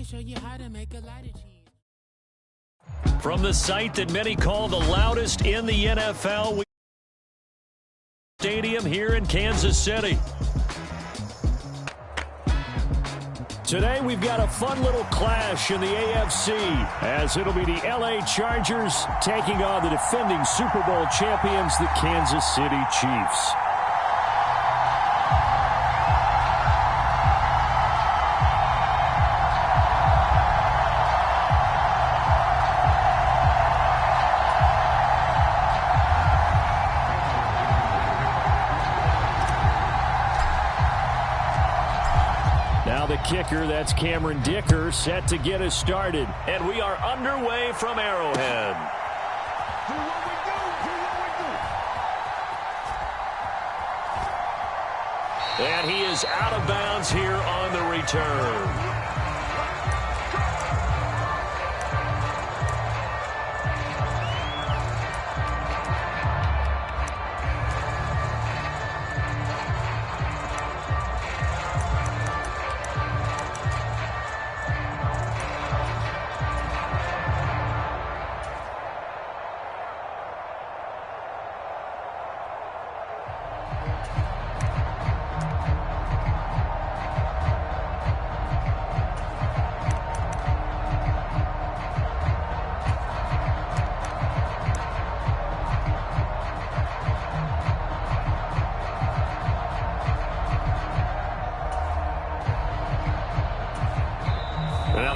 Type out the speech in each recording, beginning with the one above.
show you how to make a lot of cheese. From the site that many call the loudest in the NFL, stadium here in Kansas City. Today we've got a fun little clash in the AFC as it'll be the LA Chargers taking on the defending Super Bowl champions, the Kansas City Chiefs. The kicker, that's Cameron Dicker, set to get us started. And we are underway from Arrowhead. And he is out of bounds here on the return.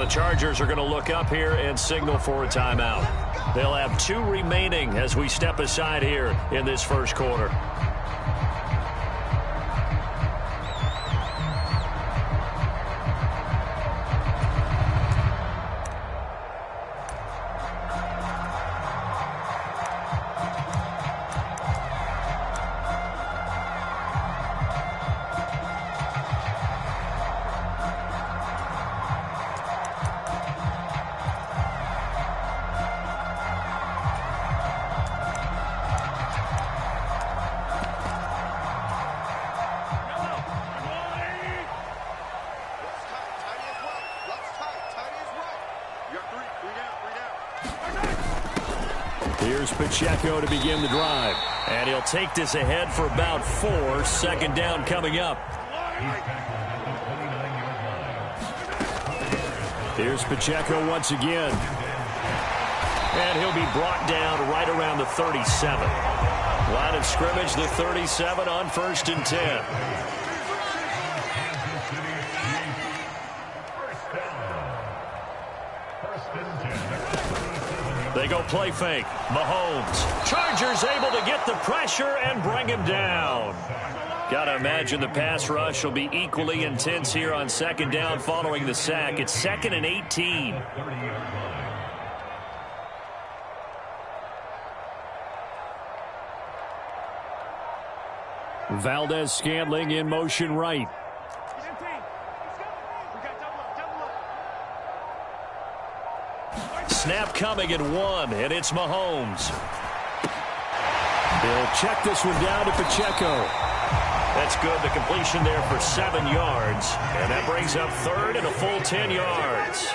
The Chargers are going to look up here and signal for a timeout. They'll have 2 remaining as we step aside here in this first quarter. Here's Pacheco to begin the drive. And he'll take this ahead for about 4. Second down coming up. Here's Pacheco once again. And he'll be brought down right around the 37. Line of scrimmage, the 37 on 1st and 10. They go play fake. Mahomes. Chargers able to get the pressure and bring him down. Got to imagine the pass rush will be equally intense here on 2nd down following the sack. It's 2nd and 18. Valdez-Scantling in motion right. Snap coming at 1, and it's Mahomes. He'll check this one down to Pacheco. That's good. The completion there for 7 yards. And that brings up 3rd and a full 10 yards.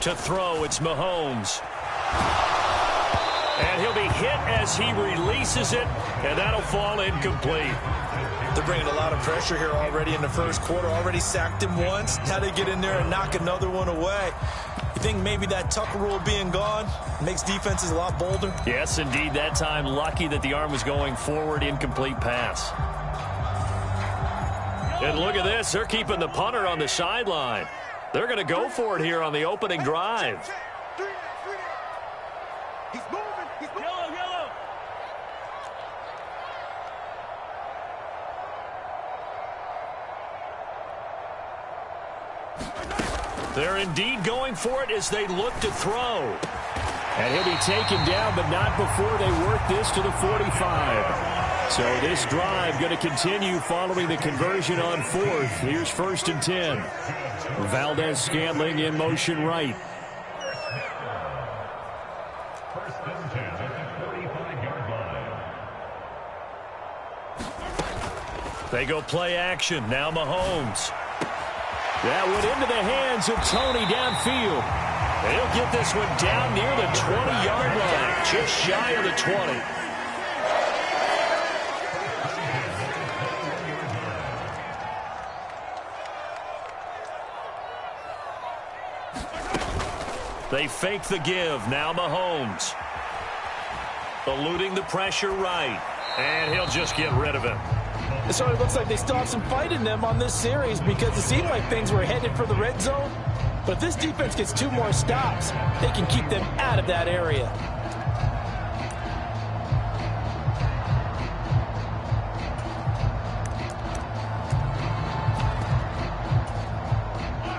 To throw, it's Mahomes. And he'll be hit as he releases it, and that'll fall incomplete. They're bringing a lot of pressure here already in the first quarter. Already sacked him once. Now they get in there and knock another one away. You think maybe that Tucker rule being gone makes defenses a lot bolder? Yes, indeed. That time, lucky that the arm was going forward, incomplete pass. And look at this. They're keeping the punter on the sideline. They're going to go for it here on the opening drive. He's moving. Yellow. They're indeed going for it as they look to throw. And he'll be taken down, but not before they work this to the 45. So this drive going to continue following the conversion on fourth. Here's 1st and 10. Valdez-Scantling in motion right. They go play action. Now Mahomes. That went into the hands of Tony downfield. He'll get this one down near the 20-yard line, just shy of the 20. They fake the give. Now Mahomes. Eluding the pressure right. And he'll just get rid of it. It sort of looks like they still have some fight in them on this series because it seemed like things were headed for the red zone. But if this defense gets 2 more stops, they can keep them out of that area.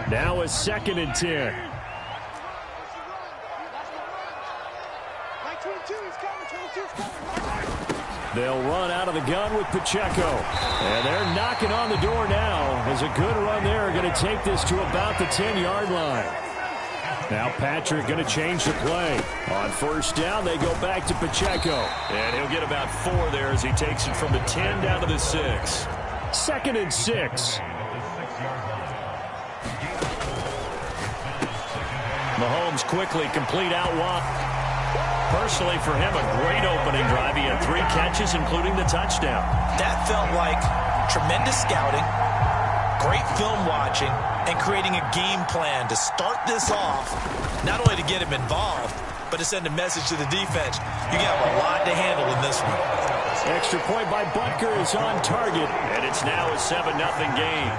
Now a 2nd and 10. They'll run out of the gun with Pacheco. And they're knocking on the door now. As a good run there, going to take this to about the 10-yard line. Now Patrick going to change the play. On 1st down, they go back to Pacheco. And he'll get about 4 there as he takes it from the 10 down to the 6. 2nd and 6. Mahomes quickly complete out wide. Personally, for him, a great opening drive. He had 3 catches, including the touchdown. That felt like tremendous scouting, great film watching, and creating a game plan to start this off, not only to get him involved, but to send a message to the defense. You got a lot to handle in this one. Extra point by Butker is on target, and it's now a 7-0 game.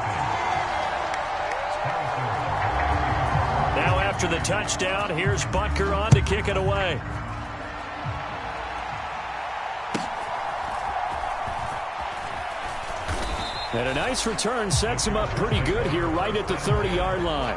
Now after the touchdown, here's Butker on to kick it away. And a nice return sets him up pretty good here right at the 30-yard line.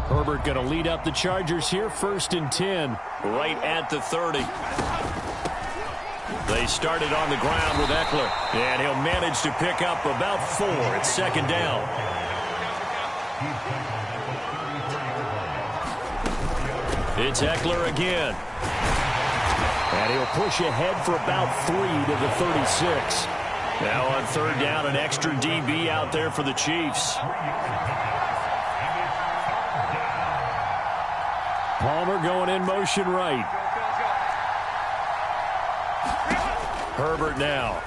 Herbert going to lead up the Chargers here, 1st and 10, right at the 30. They started on the ground with Eckler, and he'll manage to pick up about 4 at 2nd down. It's Eckler again. And he'll push ahead for about 3 to the 36. Now on 3rd down, an extra DB out there for the Chiefs. Palmer going in motion right. Herbert now.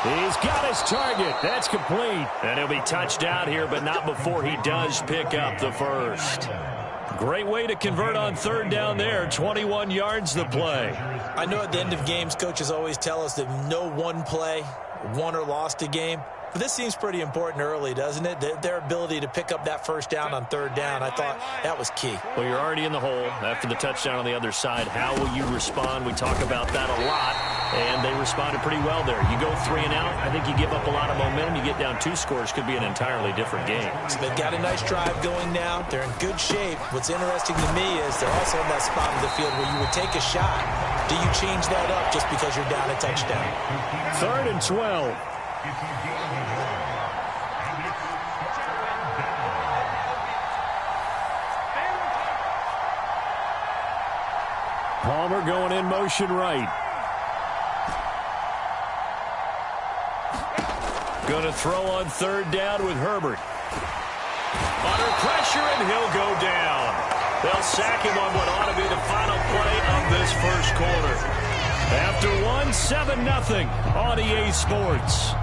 He's got his target. That's complete. And he'll be touched out here, but not before he does pick up the 1st. Great way to convert on 3rd down there. 21 yards the play. I know at the end of games, coaches always tell us that no one play won or lost a game. But this seems pretty important early, doesn't it? Their ability to pick up that 1st down on 3rd down, I thought that was key. Well, you're already in the hole after the touchdown on the other side. How will you respond? We talk about that a lot, and they responded pretty well there. You go 3 and out, I think you give up a lot of momentum. You get down 2 scores, could be an entirely different game. So they've got a nice drive going now. They're in good shape. What's interesting to me is they're also in that spot of the field where you would take a shot. Do you change that up just because you're down a touchdown? 3rd and 12. Palmer going in motion right. Going to throw on 3rd down with Herbert. Under pressure, and he'll go down. They'll sack him on what ought to be the final play of this 1st quarter. After 7-0 on EA Sports.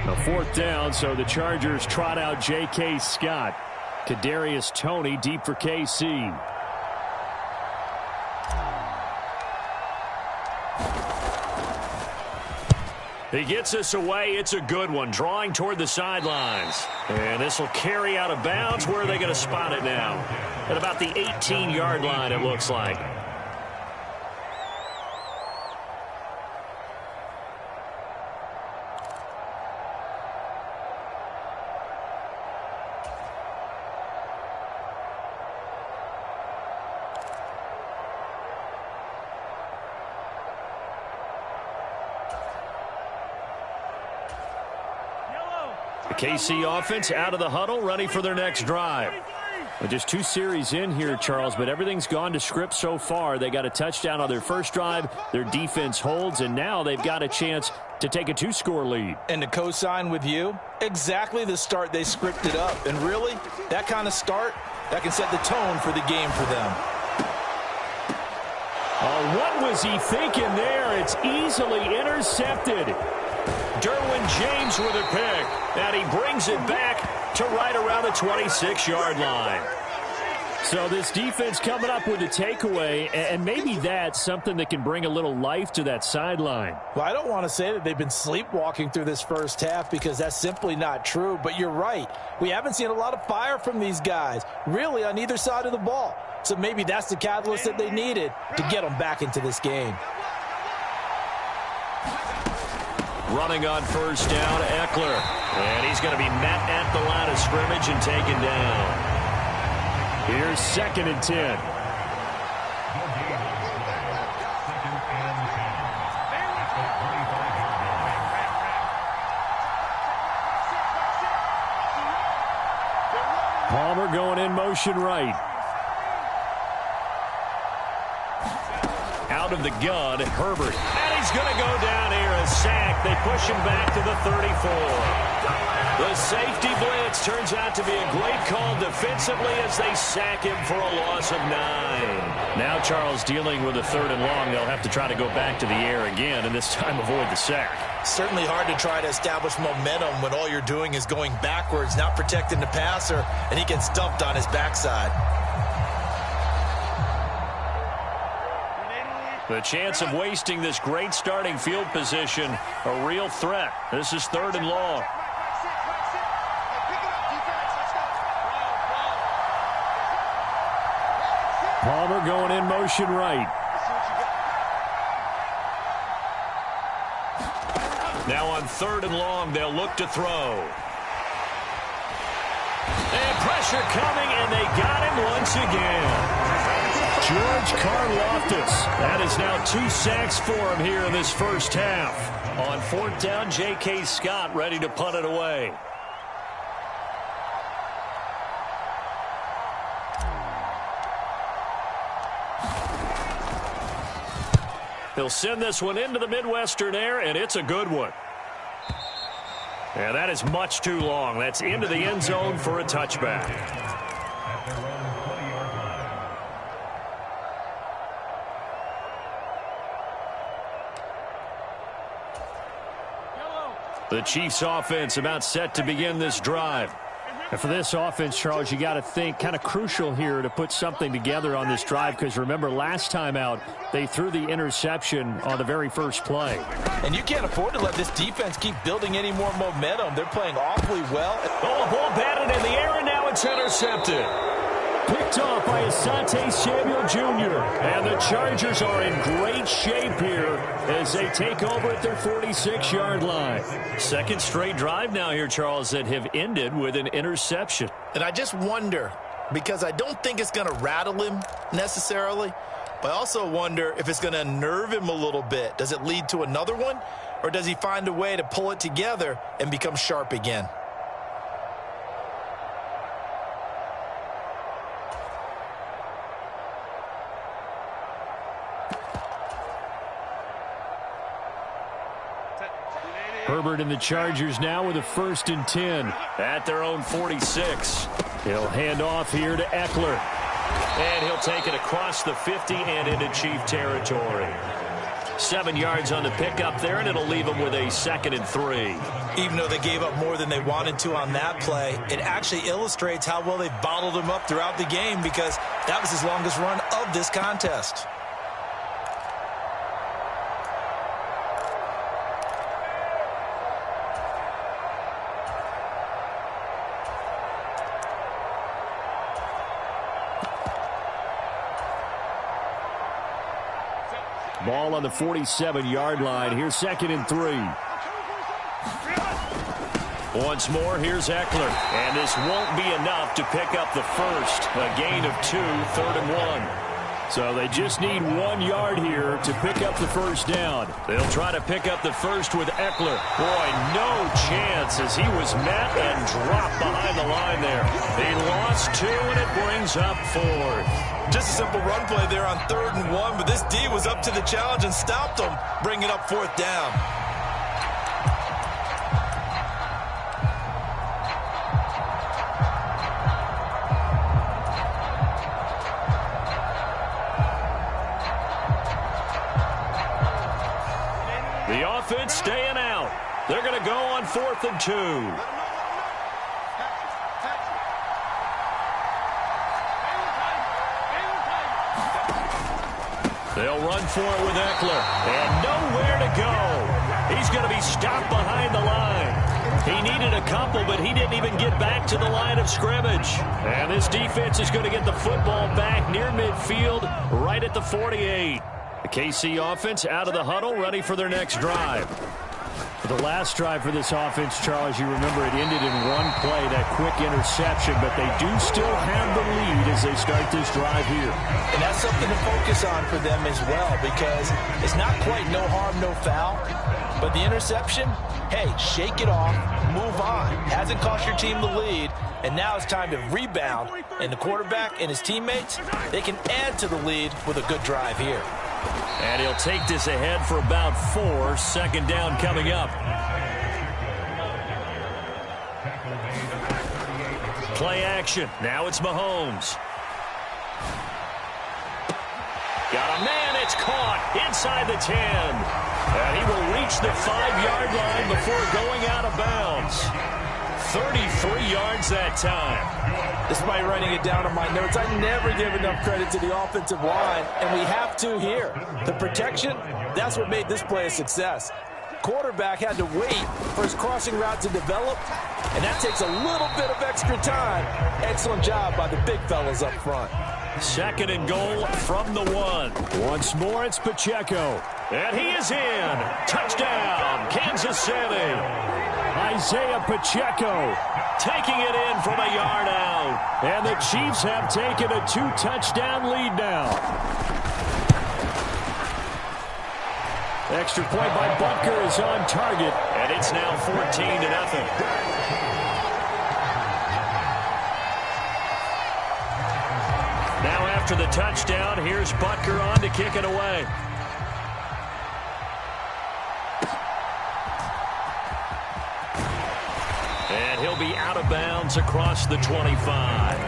A 4th down, so the Chargers trot out J.K. Scott. Kadarius Toney deep for KC. He gets us away. It's a good one. Drawing toward the sidelines. And this will carry out of bounds. Where are they going to spot it now? At about the 18-yard line, it looks like. The KC offense out of the huddle, ready for their next drive. Well, just 2 series in here, Charles, but everything's gone to script so far. They got a touchdown on their first drive. Their defense holds, and now they've got a chance to take a 2-score lead. And to co-sign with you, exactly the start they scripted up. And really, that kind of start, that can set the tone for the game for them. Oh, what was he thinking there? It's easily intercepted. Derwin James with a pick, and he brings it back to right around the 26-yard line. So this defense coming up with a takeaway, and maybe that's something that can bring a little life to that sideline. Well, I don't want to say that they've been sleepwalking through this first half because that's simply not true, but you're right. We haven't seen a lot of fire from these guys, really on either side of the ball. So maybe that's the catalyst that they needed to get them back into this game. Running on first down, Eckler. And he's going to be met at the line of scrimmage and taken down. Here's 2nd and 10. Palmer going in motion right. Out of the gun, Herbert. And he's going to go down here, a sack. They push him back to the 34. The safety blitz turns out to be a great call defensively as they sack him for a loss of 9. Now Charles dealing with a 3rd and long. They'll have to try to go back to the air again, and this time avoid the sack. Certainly hard to try to establish momentum when all you're doing is going backwards, not protecting the passer, and he gets dumped on his backside. The chance of wasting this great starting field position, a real threat. This is 3rd and long. Palmer going in motion right. Now on 3rd and long, they'll look to throw. And pressure coming, and they got him once again. George Karlaftis. That is now 2 sacks for him here in this first half. On 4th down, J.K. Scott ready to punt it away. He'll send this one into the Midwestern air, and it's a good one. And that is much too long. That's into the end zone for a touchback. The Chiefs offense about set to begin this drive. And for this offense, Charles, you got to think kind of crucial here to put something together on this drive, because remember last time out they threw the interception on the very first play. And you can't afford to let this defense keep building any more momentum. They're playing awfully well. Oh, ball batted in the air, and now it's intercepted. Picked off by Asante Samuel Jr. And the Chargers are in great shape here as they take over at their 46-yard line. Second straight drive now here, Charles, that have ended with an interception. And I just wonder, because I don't think it's going to rattle him necessarily, but I also wonder if it's going to unnerve him a little bit. Does it lead to another one, or does he find a way to pull it together and become sharp again? Herbert and the Chargers now with a 1st and 10 at their own 46. He'll hand off here to Eckler. And he'll take it across the 50 and into Chief territory. 7 yards on the pickup there, and it'll leave them with a 2nd and 3. Even though they gave up more than they wanted to on that play, it actually illustrates how well they've bottled them up throughout the game, because that was his longest run of this contest. Ball on the 47-yard line. Here's 2nd and 3. Once more, here's Eckler. And this won't be enough to pick up the first. A gain of 2, 3rd and 1. So they just need 1 yard here to pick up the first down. They'll try to pick up the first with Eckler. Boy, no chance as he was met and dropped behind the line there. He lost 2, and it brings up 4th. Just a simple run play there on 3rd and 1, but this D was up to the challenge and stopped him, bringing up 4th down. The offense staying out. They're going to go on 4th and 2. They'll run for it with Eckler. And nowhere to go. He's going to be stopped behind the line. He needed a couple, but he didn't even get back to the line of scrimmage. And this defense is going to get the football back near midfield, right at the 48. The KC offense out of the huddle, ready for their next drive. The last drive for this offense, Charles, you remember it ended in one play, that quick interception, but they do still have the lead as they start this drive here. And that's something to focus on for them as well, because it's not quite no harm, no foul, but the interception, hey, shake it off, move on. Hasn't cost your team the lead, and now it's time to rebound, and the quarterback and his teammates, they can add to the lead with a good drive here. And he'll take this ahead for about 4. 2nd down coming up. Play action. Now it's Mahomes. Got a man. It's caught inside the 10. And he will reach the 5-yard line before going out of bounds. 33 yards that time. Despite writing it down on my notes, I never give enough credit to the offensive line, and we have to here. The protection, that's what made this play a success. Quarterback had to wait for his crossing route to develop, and that takes a little bit of extra time. Excellent job by the big fellas up front. 2nd and goal from the 1. Once more, it's Pacheco. And he is in. Touchdown, Kansas City. Isaiah Pacheco taking it in from a yard out. And the Chiefs have taken a 2-touchdown lead now. Extra point by Butker is on target. And it's now 14-0. Now after the touchdown, here's Butker on to kick it away. And he'll be out of bounds across the 25.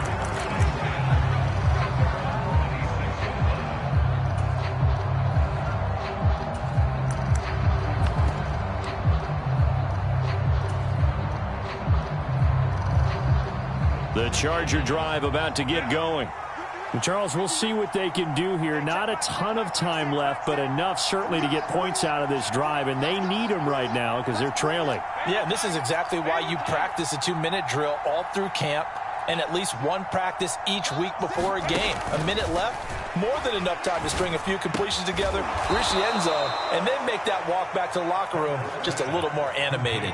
The Charger drive about to get going. And Charles, we'll see what they can do here. Not a ton of time left, but enough certainly to get points out of this drive, and they need them right now because they're trailing. Yeah, this is exactly why you practice a 2-minute drill all through camp and at least one practice each week before a game. A minute left, more than enough time to string a few completions together, reach the end zone, and then make that walk back to the locker room just a little more animated.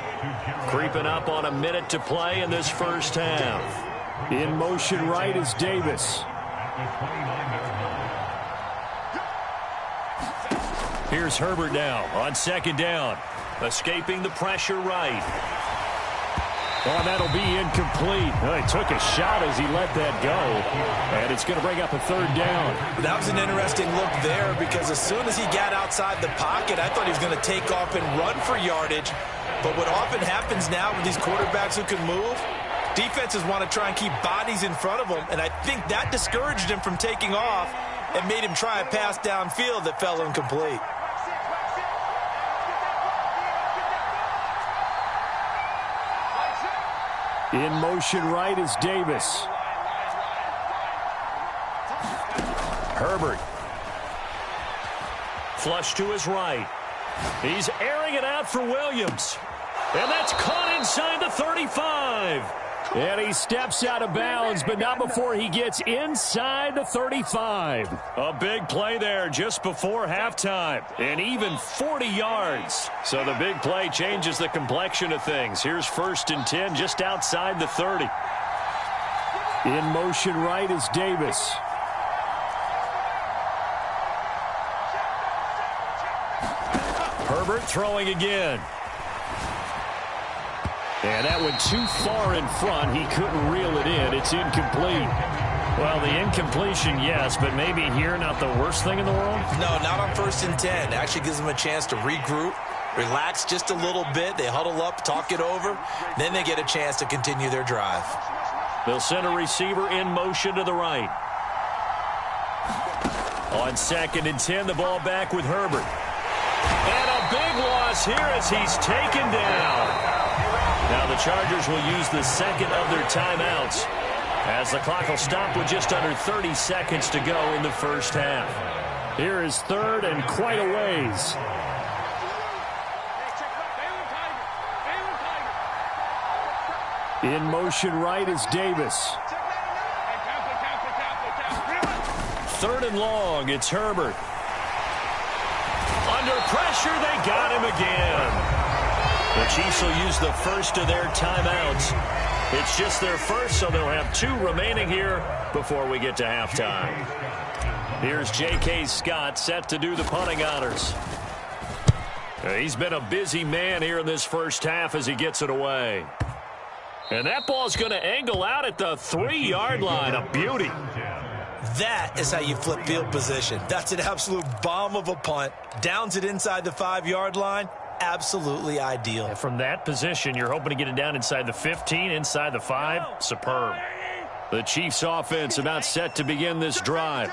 Creeping up on a minute to play in this first half. In motion right is Davis. Here's Herbert now on 2nd down. Escaping the pressure right. Oh, that'll be incomplete. Oh, he took a shot as he let that go. And it's going to bring up a 3rd down. That was an interesting look there because as soon as he got outside the pocket, I thought he was going to take off and run for yardage. But what often happens now with these quarterbacks who can move, defenses want to try and keep bodies in front of them, and I think that discouraged him from taking off and made him try a pass downfield that fell incomplete. In motion right is Davis. Herbert. Flush to his right. He's airing it out for Williams. And that's caught inside the 35. And he steps out of bounds, but not before he gets inside the 35. A big play there just before halftime. And even 40 yards. So the big play changes the complexion of things. Here's 1st and 10 just outside the 30. In motion right is Davis. Herbert throwing again. And that went too far in front. He couldn't reel it in. It's incomplete. Well, the incompletion, yes, but maybe here not the worst thing in the world? No, not on 1st and 10. Actually gives them a chance to regroup, relax just a little bit. They huddle up, talk it over. Then they get a chance to continue their drive. They'll send a receiver in motion to the right. On 2nd and 10, the ball back with Herbert. And a big loss here as he's taken down. Now the Chargers will use the 2nd of their timeouts as the clock will stop with just under 30 seconds to go in the 1st half. Here is 3rd and quite a ways. In motion right is Davis. 3rd and long, it's Herbert. Under pressure, they got him again. The Chiefs will use the 1st of their timeouts. It's just their 1st, so they'll have 2 remaining here before we get to halftime. Here's J.K. Scott set to do the punting honors. He's been a busy man here in this 1st half as he gets it away. And that ball's going to angle out at the 3-yard line. A beauty. That is how you flip field position. That's an absolute bomb of a punt. Downs it inside the 5-yard line. Absolutely ideal. And from that position, you're hoping to get it down inside the 15, inside the 5. Superb. The Chiefs offense about set to begin this drive.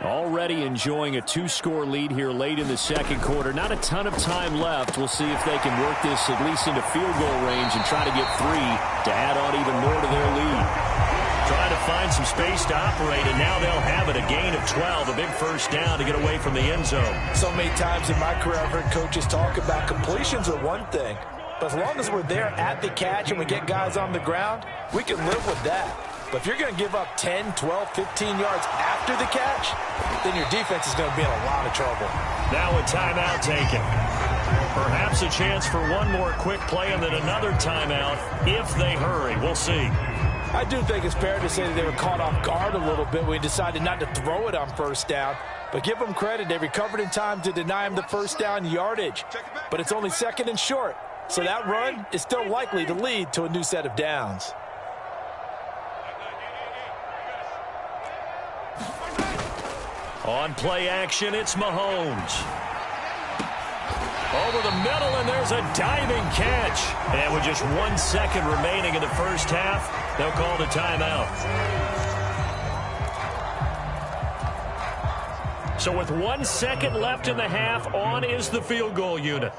Already enjoying a 2-score lead here late in the 2nd quarter. Not a ton of time left. We'll see if they can work this at least into field goal range and try to get 3 to add on even more to their lead. Trying to find some space to operate, and now they'll have it. A gain of 12, a big 1st down to get away from the end zone. So many times in my career I've heard coaches talk about completions are one thing, but as long as we're there at the catch and we get guys on the ground, we can live with that. But if you're going to give up 10, 12, 15 yards after the catch, then your defense is going to be in a lot of trouble. Now a timeout taken. Perhaps a chance for one more quick play and then another timeout if they hurry. We'll see. I do think it's fair to say that they were caught off guard a little bit when we decided not to throw it on 1st down. But give them credit. They recovered in time to deny him the 1st down yardage. But it's only 2nd and short. So that run is still likely to lead to a new set of downs. On play action, it's Mahomes. Over the middle, and there's a diving catch. And with just 1 second remaining in the 1st half, they'll call the timeout. So with 1 second left in the half, on is the field goal unit.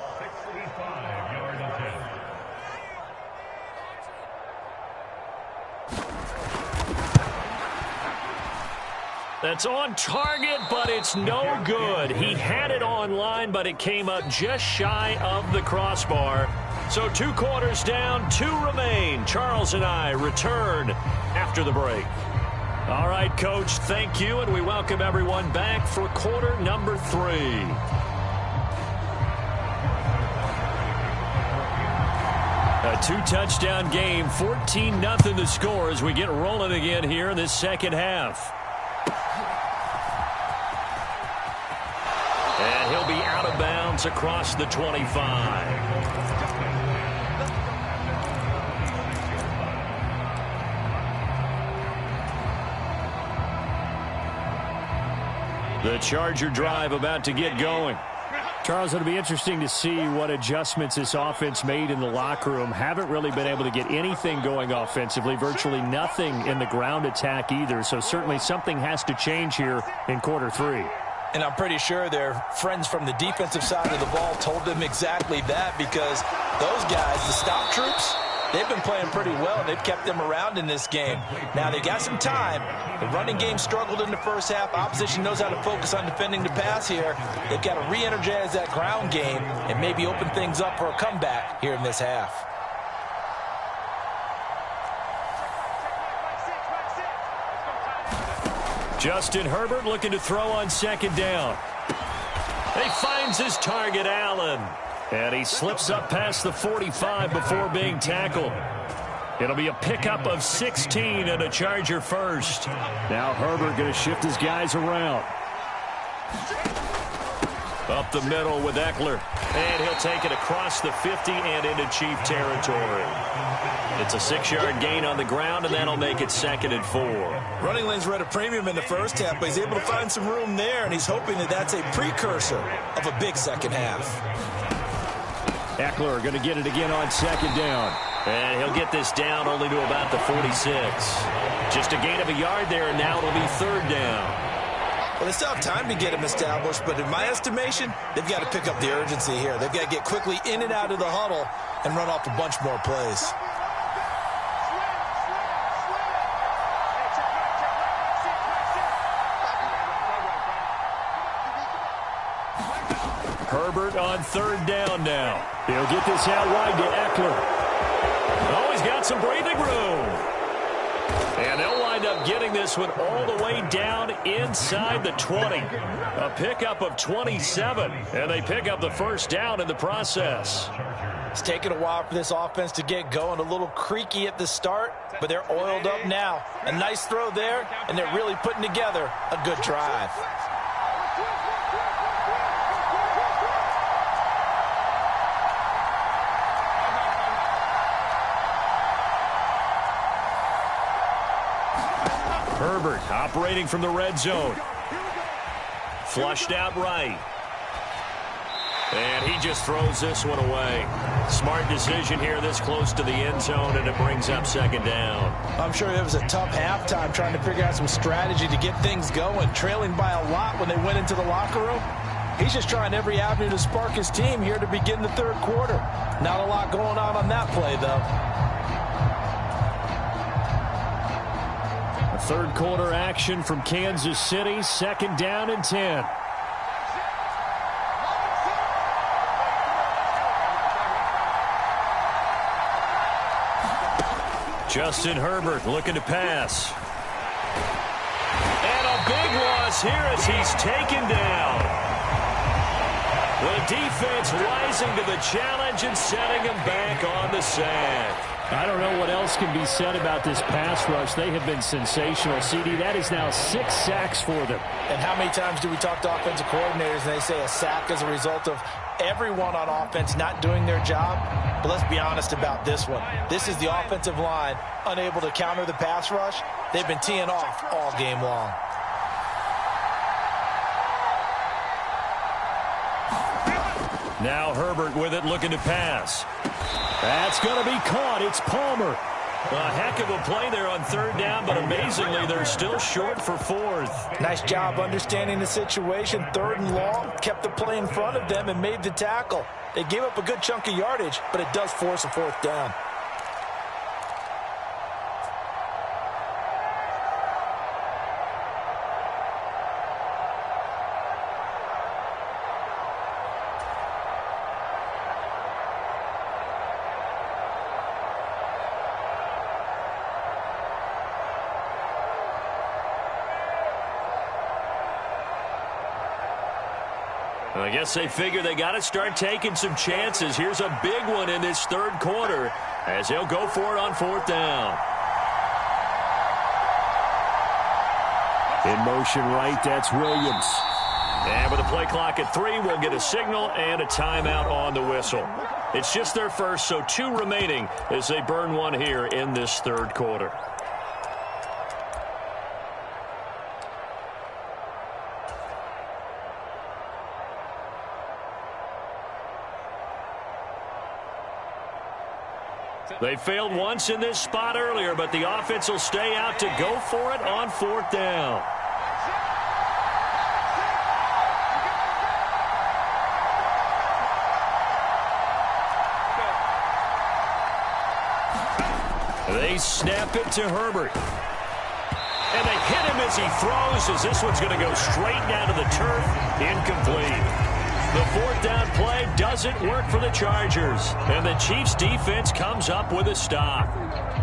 That's on target, but it's no good. He had it on line, but it came up just shy of the crossbar. So 2 quarters down, 2 remain. Charles and I return after the break. All right, Coach, thank you, and we welcome everyone back for quarter number 3. A 2-touchdown game, 14-0 the score as we get rolling again here in this 2nd half. And he'll be out of bounds across the 25. The Charger drive about to get going. Charles, it'll be interesting to see what adjustments this offense made in the locker room. Haven't really been able to get anything going offensively, virtually nothing in the ground attack either. So certainly something has to change here in quarter 3. And I'm pretty sure their friends from the defensive side of the ball told them exactly that, because those guys, the stop troops, They've been playing pretty well. They've kept them around in this game. Now, they got some time. The running game struggled in the first half. Opposition knows how to focus on defending the pass here. They've got to re-energize that ground game and maybe open things up for a comeback here in this half. Justin Herbert looking to throw on second down. He finds his target, Allen. And he slips up past the 45 before being tackled. It'll be a pickup of 16 and a Charger first. Now Herbert going to shift his guys around. Up the middle with Eckler. And he'll take it across the 50 and into Chief territory. It's a 6-yard gain on the ground, and that'll make it 2nd and 4. Running lanes were at a premium in the first half, but he's able to find some room there, and he's hoping that that's a precursor of a big second half. Eckler going to get it again on second down. And he'll get this down only to about the 46. Just a gain of a yard there, and now it'll be 3rd down. Well, they still have time to get him established, but in my estimation, they've got to pick up the urgency here. They've got to get quickly in and out of the huddle and run off a bunch more plays. Herbert on 3rd down now. He'll get this out wide to Eckler. Oh, he's got some breathing room. And they'll wind up getting this one all the way down inside the 20. A pickup of 27. And they pick up the 1st down in the process. It's taken a while for this offense to get going. A little creaky at the start, but they're oiled up now. A nice throw there, and they're really putting together a good drive. Herbert operating from the red zone. Flushed out right. And he just throws this one away. Smart decision here this close to the end zone, and it brings up 2nd down. I'm sure it was a tough halftime trying to figure out some strategy to get things going, trailing by a lot when they went into the locker room. He's just trying every avenue to spark his team here to begin the 3rd quarter. Not a lot going on that play, though. 3rd quarter action from Kansas City. 2nd down and 10. Justin Herbert looking to pass. And a big loss here as he's taken down. The defense rising to the challenge and setting him back on the sack. I don't know what else can be said about this pass rush. They have been sensational, CD. That is now 6 sacks for them. And how many times do we talk to offensive coordinators and they say a sack is a result of everyone on offense not doing their job? But let's be honest about this one. This is the offensive line unable to counter the pass rush. They've been teeing off all game long. Now Herbert with it, looking to pass. That's going to be caught. It's Palmer. A heck of a play there on 3rd down, but amazingly, they're still short for 4th. Nice job understanding the situation. 3rd and long, kept the play in front of them and made the tackle. They gave up a good chunk of yardage, but it does force a 4th down. I guess they figure they got to start taking some chances. Here's a big one in this 3rd quarter as they'll go for it on 4th down. In motion right, that's Williams. And with the play clock at 3, we'll get a signal and a timeout on the whistle. It's just their first, so 2 remaining as they burn one here in this 3rd quarter. They failed once in this spot earlier, but the offense will stay out to go for it on 4th down. They snap it to Herbert. And they hit him as he throws, as this one's going to go straight down to the turf. Incomplete. The fourth down play doesn't work for the Chargers. And the Chiefs defense comes up with a stop.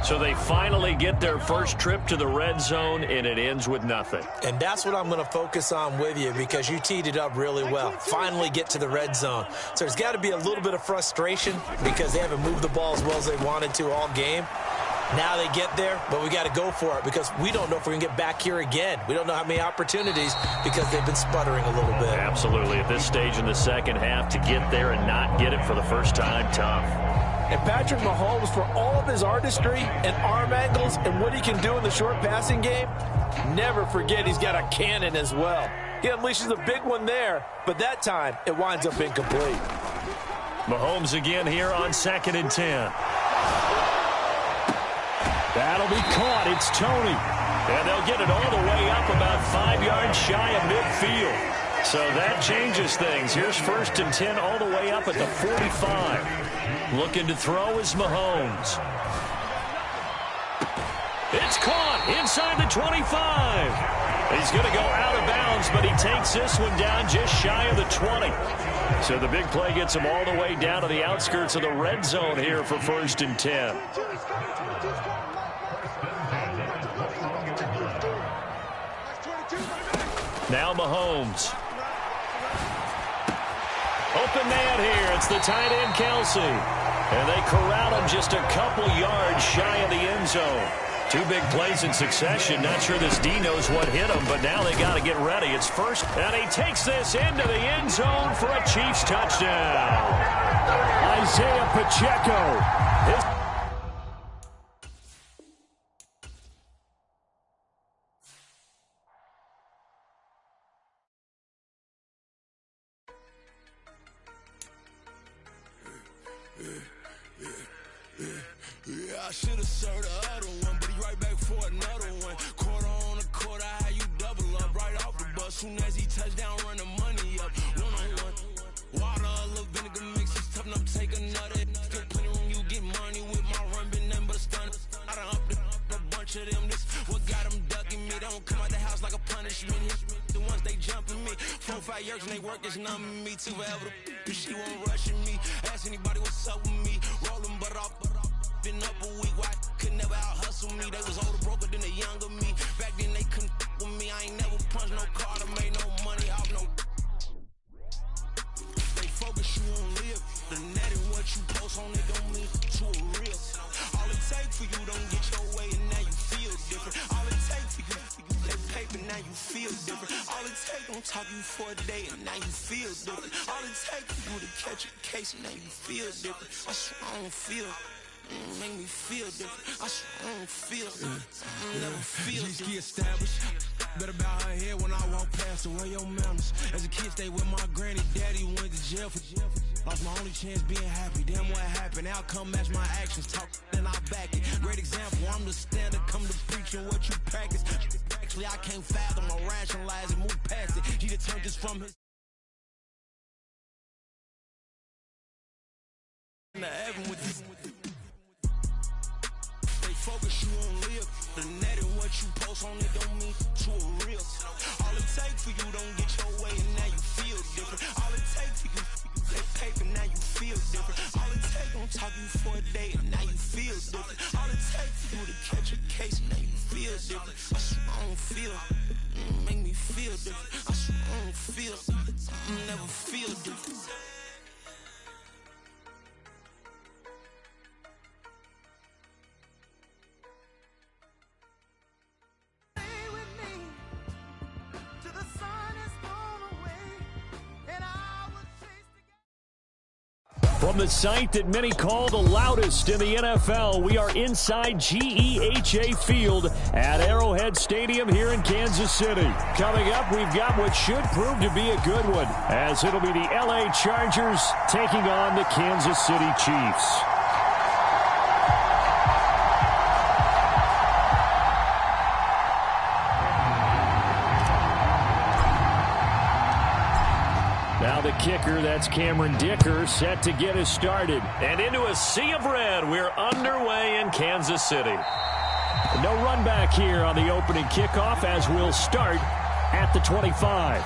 So they finally get their first trip to the red zone, and it ends with nothing. And that's what I'm going to focus on with you, because you teed it up really well. Finally get to the red zone. So there's got to be a little bit of frustration because they haven't moved the ball as well as they wanted to all game. Now they get there, but we got to go for it because we don't know if we're going to get back here again. We don't know how many opportunities because they've been sputtering a little bit. Absolutely. At this stage in the second half, to get there and not get it for the first time, tough. And Patrick Mahomes, for all of his artistry and arm angles and what he can do in the short passing game, never forget he's got a cannon as well. He unleashes a big one there, but that time it winds up incomplete. Mahomes again here on 2nd and 10. That'll be caught. It's Tony. And they'll get it all the way up about 5 yards shy of midfield. So that changes things. Here's 1st and 10 all the way up at the 45. Looking to throw is Mahomes. It's caught inside the 25. He's going to go out of bounds, but he takes this one down just shy of the 20. So the big play gets him all the way down to the outskirts of the red zone here for 1st and 10. Now Mahomes. Open man here. It's the tight end, Kelsey. And they corral him just a couple yards shy of the end zone. 2 big plays in succession. Not sure this D knows what hit him, but now they got to get ready. It's first, and he takes this into the end zone for a Chiefs touchdown. Isaiah Pacheco. I should have served the other one, but he right back for another one. Quarter on a quarter, how you double up right off the bus. Soon as he touch down, run the money up. One-on-one. Water, a little vinegar mix, it's tough enough to take another. Still plenty room, you get money with my run, been nothing but a stun. I done up a bunch of them. This what got them ducking me. They don't come out the house like a punishment. The ones they jumping me. 4 or 5 years and they work is numbing me. Too forever. She won't rushing me. Ask anybody what's up with me. Rolling butt off. Been up a week, why could never out hustle me? They was older, broker than the younger me. Back then they couldn't with me. I ain't never punched no card or made no money off no. They focus you on live. The net and what you post on it don't mean to a real. All it takes for you don't get your way and now you feel different. All it takes for you that paper now you feel different. All it takes don't talk you for a day and now you feel different. All it takes for you to catch a case and now you feel different. I swear I don't feel. Make me feel different. I swear I don't feel. I never feel different. Get established. Better bow her head when I walk past her. Where your manners? As a kid, stay with my granny. Daddy went to jail for jail. Lost my only chance being happy. Damn, what happened? Outcome match my actions. Talk and I back it. Great example. I'm the standard. Come to preaching what you practice. Actually, I can't fathom or rationalize and move past it. He just turned this from his. With this. Focus you on live. The net and what you post on it don't mean to a real. All it takes for you don't get your way and now you feel different. All it takes for you that paper now you feel different. All it takes don't talk you for a day and now you feel different. All it takes for you to catch a case and now you feel different. I swear I don't feel. Make me feel different. I swear I don't feel. I never feel different. From the site that many call the loudest in the NFL, we are inside GEHA Field at Arrowhead Stadium here in Kansas City. Coming up, we've got what should prove to be a good one, as it'll be the LA Chargers taking on the Kansas City Chiefs. Now the kicker, that's Cameron Dicker, set to get us started. And into a sea of red, we're underway in Kansas City. No run back here on the opening kickoff as we'll start at the 25.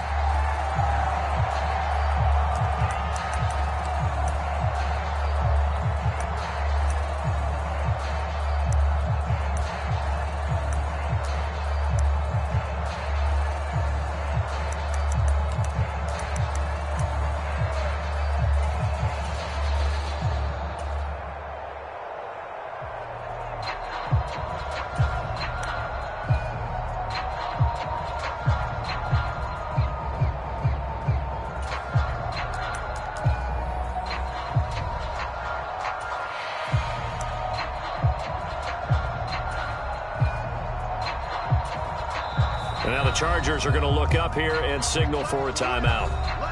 Now the Chargers are going to look up here and signal for a timeout.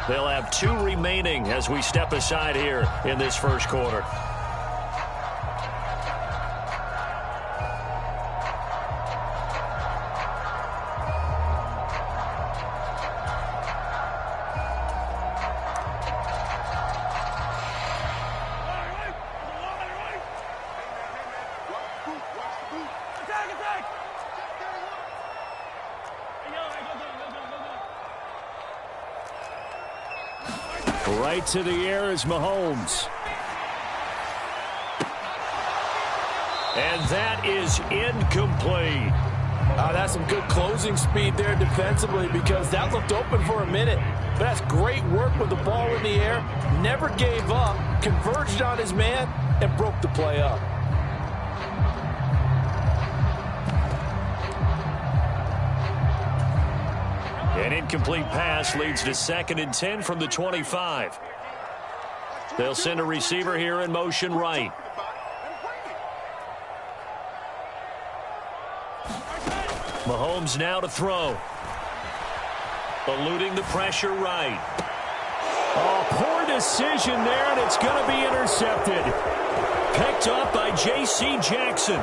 They'll have 2 remaining as we step aside here in this first quarter. Right to the air is Mahomes. And that is incomplete. That's some good closing speed there defensively because that looked open for a minute. But that's great work with the ball in the air. Never gave up, converged on his man, and broke the play up. An incomplete pass leads to 2nd and 10 from the 25. They'll send a receiver here in motion right. Mahomes now to throw. Eluding the pressure right. Oh, poor decision there, and it's going to be intercepted. Picked up by J.C. Jackson.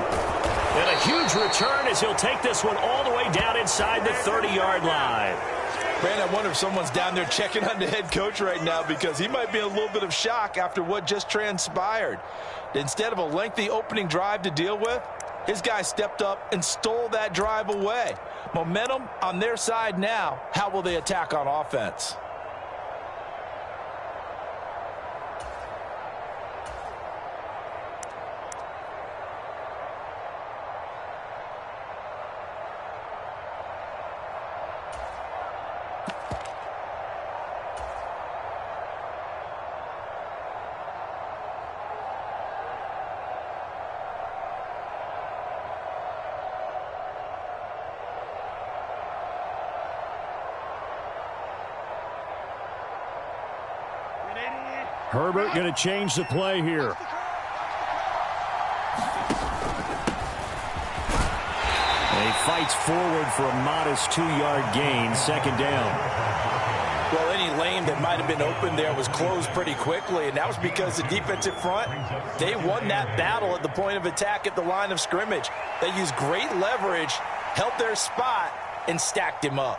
And a huge return as he'll take this one all the way down inside the 30-yard line. Brandon, I wonder if someone's down there checking on the head coach right now because he might be in a little bit of shock after what just transpired. Instead of a lengthy opening drive to deal with, his guy stepped up and stole that drive away. Momentum on their side now. How will they attack on offense? Herbert going to change the play here. And he fights forward for a modest 2-yard gain, 2nd down. Well, any lane that might have been open there was closed pretty quickly, and that was because the defensive front, they won that battle at the point of attack at the line of scrimmage. They used great leverage, held their spot, and stacked him up.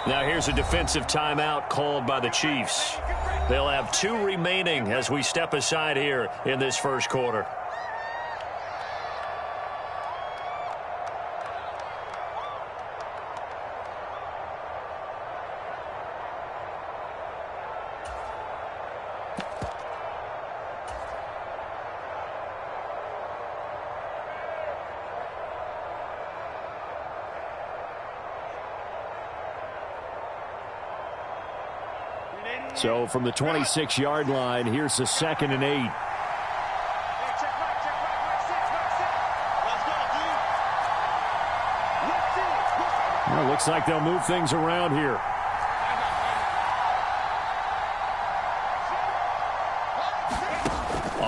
Now here's a defensive timeout called by the Chiefs. They'll have 2 remaining as we step aside here in this first quarter. So from the 26-yard line, here's the 2nd and 8. Well, looks like they'll move things around here.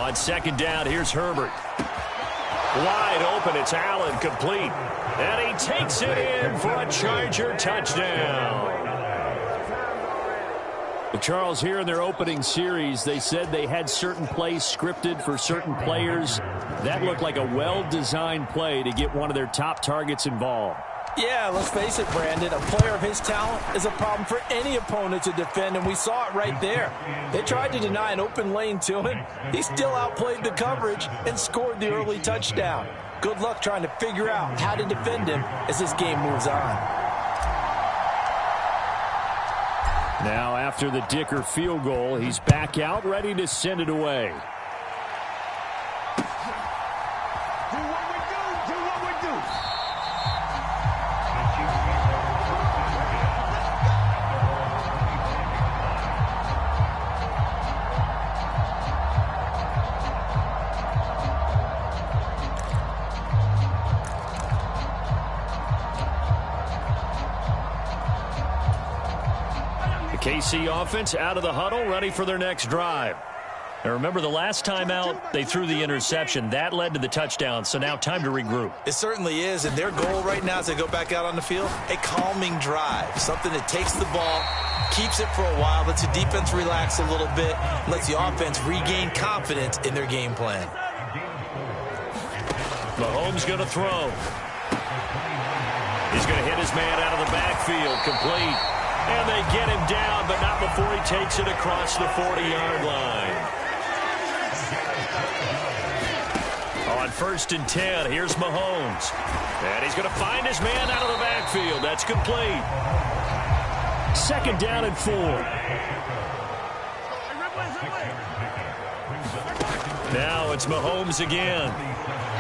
On second down, here's Herbert. Wide open, it's Allen, complete. And he takes it in for a Charger touchdown. Charles, here in their opening series, they said they had certain plays scripted for certain players. That looked like a well-designed play to get one of their top targets involved. Yeah, let's face it, Brandon. A player of his talent is a problem for any opponent to defend, and we saw it right there. They tried to deny an open lane to him. He still outplayed the coverage and scored the early touchdown. Good luck trying to figure out how to defend him as this game moves on. Now, after the Dicker field goal, he's back out, ready to send it away. Do what we do. Do what we do. KC offense out of the huddle, ready for their next drive. Now remember, the last time out, they threw the interception. That led to the touchdown, so now time to regroup. It certainly is, and their goal right now as they go back out on the field, a calming drive, something that takes the ball, keeps it for a while, lets the defense relax a little bit, lets the offense regain confidence in their game plan. Mahomes going to throw. He's going to hit his man out of the backfield, complete. And they get him down, but not before he takes it across the 40-yard line. On 1st and 10, here's Mahomes. And he's going to find his man out of the backfield. That's complete. 2nd down and 4. Now it's Mahomes again.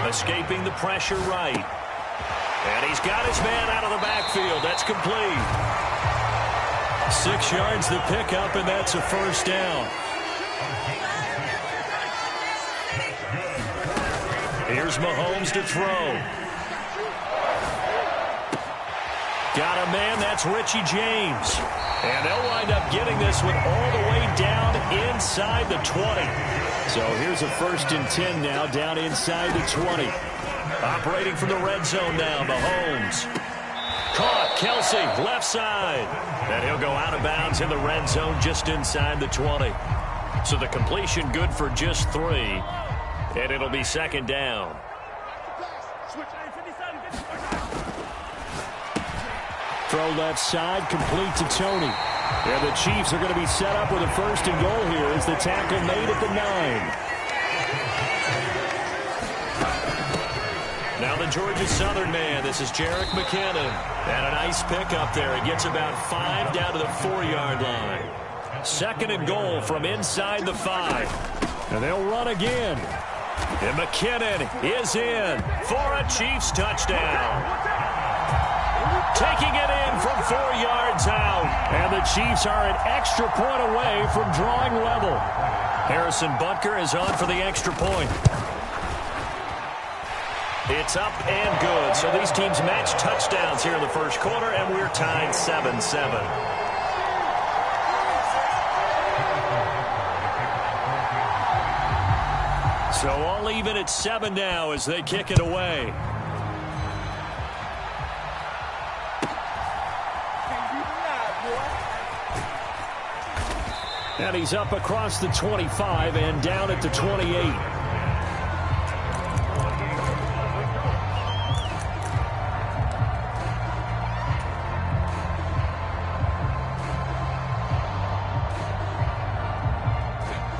Escaping the pressure right. And he's got his man out of the backfield. That's complete. 6 yards the pickup, and that's a 1st down. Here's Mahomes to throw. Got a man, that's Richie James. And they'll wind up getting this one all the way down inside the 20. So here's a 1st and 10 now, down inside the 20. Operating from the red zone now, Mahomes. Caught, Kelsey, left side. And he'll go out of bounds in the red zone just inside the 20. So the completion good for just 3. And it'll be 2nd down. Throw left side, complete to Tony. And the Chiefs are going to be set up with a 1st and goal here as the tackle made at the 9. Now the Georgia Southern man, this is Jerick McKinnon. And a nice pickup there. He gets about 5 down to the 4-yard line. 2nd and goal from inside the 5. And they'll run again. And McKinnon is in for a Chiefs touchdown. Taking it in from 4 yards out. And the Chiefs are an extra point away from drawing level. Harrison Butker is on for the extra point. It's up and good. So these teams match touchdowns here in the 1st quarter, and we're tied 7-7. So all even at 7 now as they kick it away. And he's up across the 25 and down at the 28.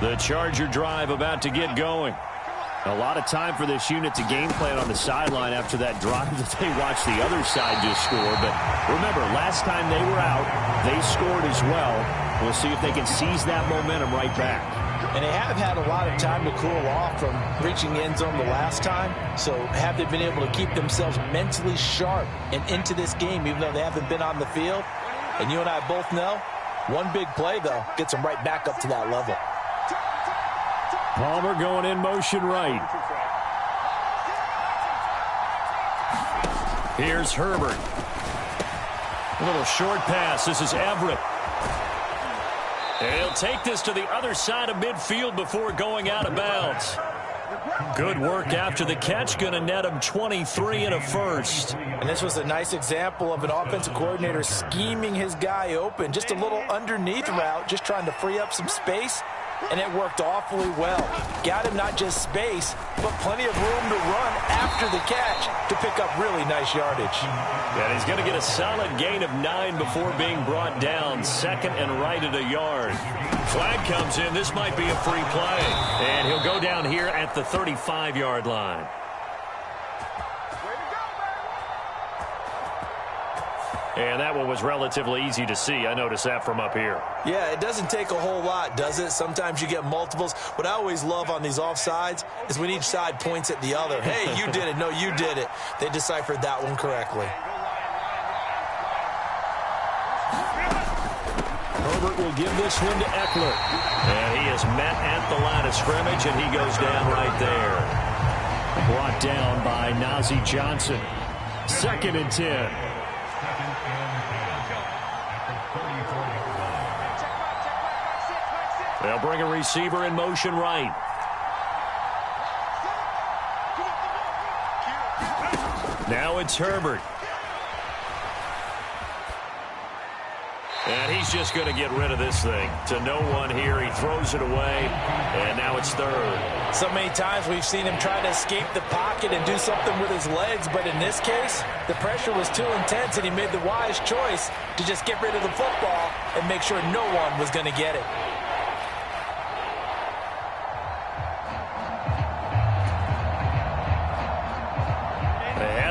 The Charger drive about to get going. A lot of time for this unit to game plan on the sideline after that drive that they watched the other side just score. But remember, last time they were out, they scored as well. We'll see if they can seize that momentum right back. And they have had a lot of time to cool off from reaching the end zone the last time. So have they been able to keep themselves mentally sharp and into this game, even though they haven't been on the field? And you and I both know, one big play, though, gets them right back up to that level. Palmer going in motion right. Here's Herbert. A little short pass. This is Everett. And he'll take this to the other side of midfield before going out of bounds. Good work after the catch. Going to net him 23 and a first. And this was a nice example of an offensive coordinator scheming his guy open. Just a little underneath route, just trying to free up some space. And it worked awfully well. Got him not just space, but plenty of room to run after the catch to pick up really nice yardage. And he's going to get a solid gain of 9 before being brought down. Second and right at a yard. Flag comes in. This might be a free play. And he'll go down here at the 35-yard line. And that one was relatively easy to see. I noticed that from up here. Yeah, it doesn't take a whole lot, does it? Sometimes you get multiples. What I always love on these offsides is when each side points at the other. Hey, you did it. No, you did it. They deciphered that one correctly. Herbert will give this one to Eckler. And he is met at the line of scrimmage, and he goes down right there. Brought down by Najee Johnson. 2nd and 10. They'll bring a receiver in motion right. Now it's Herbert. And he's just going to get rid of this thing. To no one here. He throws it away. And now it's 3rd. So many times we've seen him try to escape the pocket and do something with his legs. But in this case, the pressure was too intense, and he made the wise choice to just get rid of the football and make sure no one was going to get it.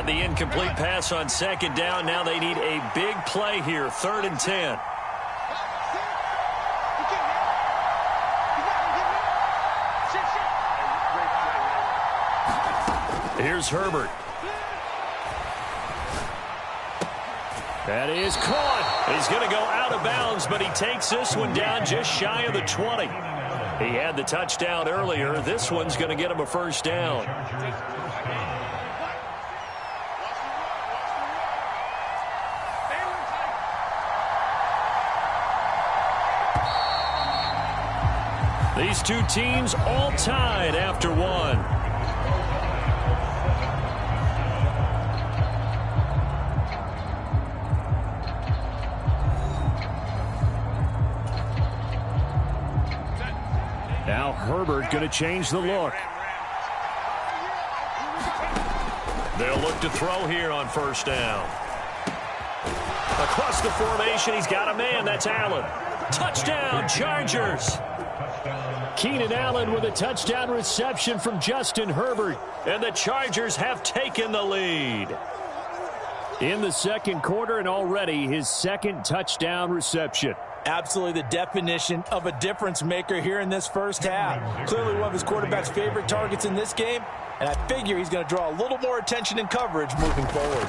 The incomplete pass on 2nd down. Now they need a big play here. 3rd and 10. Here's Herbert. That is caught. He's going to go out of bounds, but he takes this one down just shy of the 20. He had the touchdown earlier. This one's going to get him a first down. These two teams all tied after one. Now Herbert going to change the look. They'll look to throw here on 1st down. Across the formation, he's got a man. That's Allen. Touchdown, Chargers. Keenan Allen with a touchdown reception from Justin Herbert. And the Chargers have taken the lead. In the 2nd quarter, and already his 2nd touchdown reception. Absolutely the definition of a difference maker here in this first half. Clearly one of his quarterback's favorite targets in this game. And I figure he's going to draw a little more attention and coverage moving forward.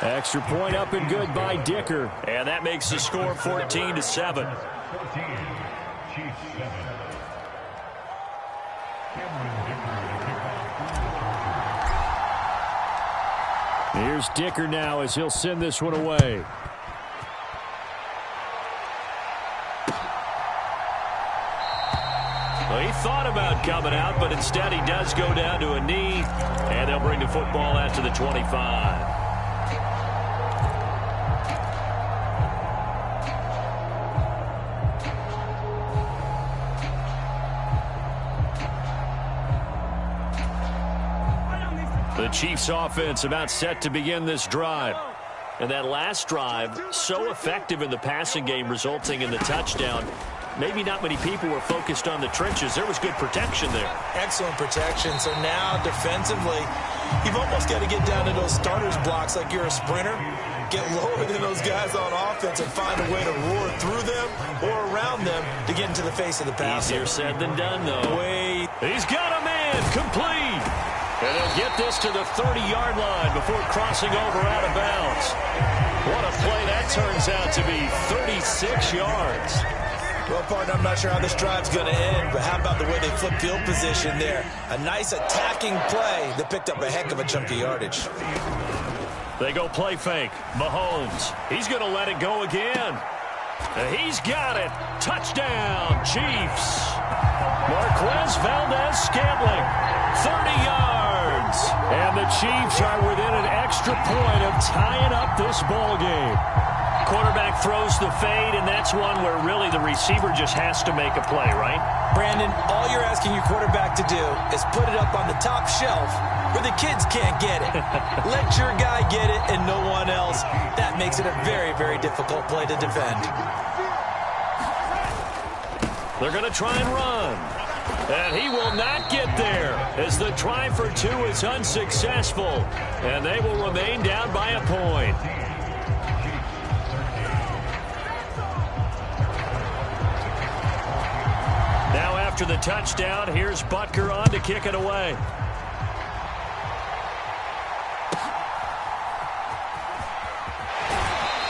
Extra point up and good by Dicker. And that makes the score 14-7. Here's Dicker now as he'll send this one away. Well, he thought about coming out, but instead he does go down to a knee, and they'll bring the football out to the 25. The Chiefs offense about set to begin this drive. And that last drive, so effective in the passing game, resulting in the touchdown. Maybe not many people were focused on the trenches. There was good protection there. Excellent protection. So now defensively, you've almost got to get down to those starters blocks like you're a sprinter. Get lower than those guys on offense and find a way to roar through them or around them to get into the face of the passer. Easier said than done, though. Wait. He's got a man. Complete. And they'll get this to the 30-yard line before crossing over out of bounds. What a play that turns out to be. 36 yards. Well, partner, I'm not sure how this drive's going to end, but how about the way they flip field position there? A nice attacking play that picked up a heck of a chunk of yardage. They go play fake. Mahomes. He's going to let it go again. He's got it. Touchdown, Chiefs. Marquez Valdez-Scantling, 30 yards. And the Chiefs are within an extra point of tying up this ball game. Quarterback throws the fade, and that's one where really the receiver just has to make a play, right? Brandon, all you're asking your quarterback to do is put it up on the top shelf where the kids can't get it. Let your guy get it and no one else. That makes it a very, very difficult play to defend. They're going to try and run. And he will not get there as the try for two is unsuccessful. And they will remain down by a point. Now after the touchdown, here's Butker on to kick it away.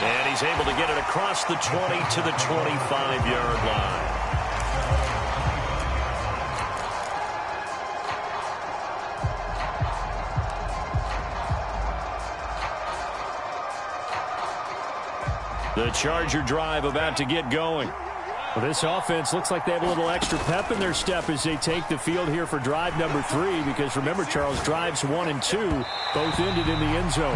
And he's able to get it across the 20 to the 25-yard line. The Charger drive about to get going. Well, this offense looks like they have a little extra pep in their step as they take the field here for drive number 3, because remember, Charles, drives 1 and 2 both ended in the end zone.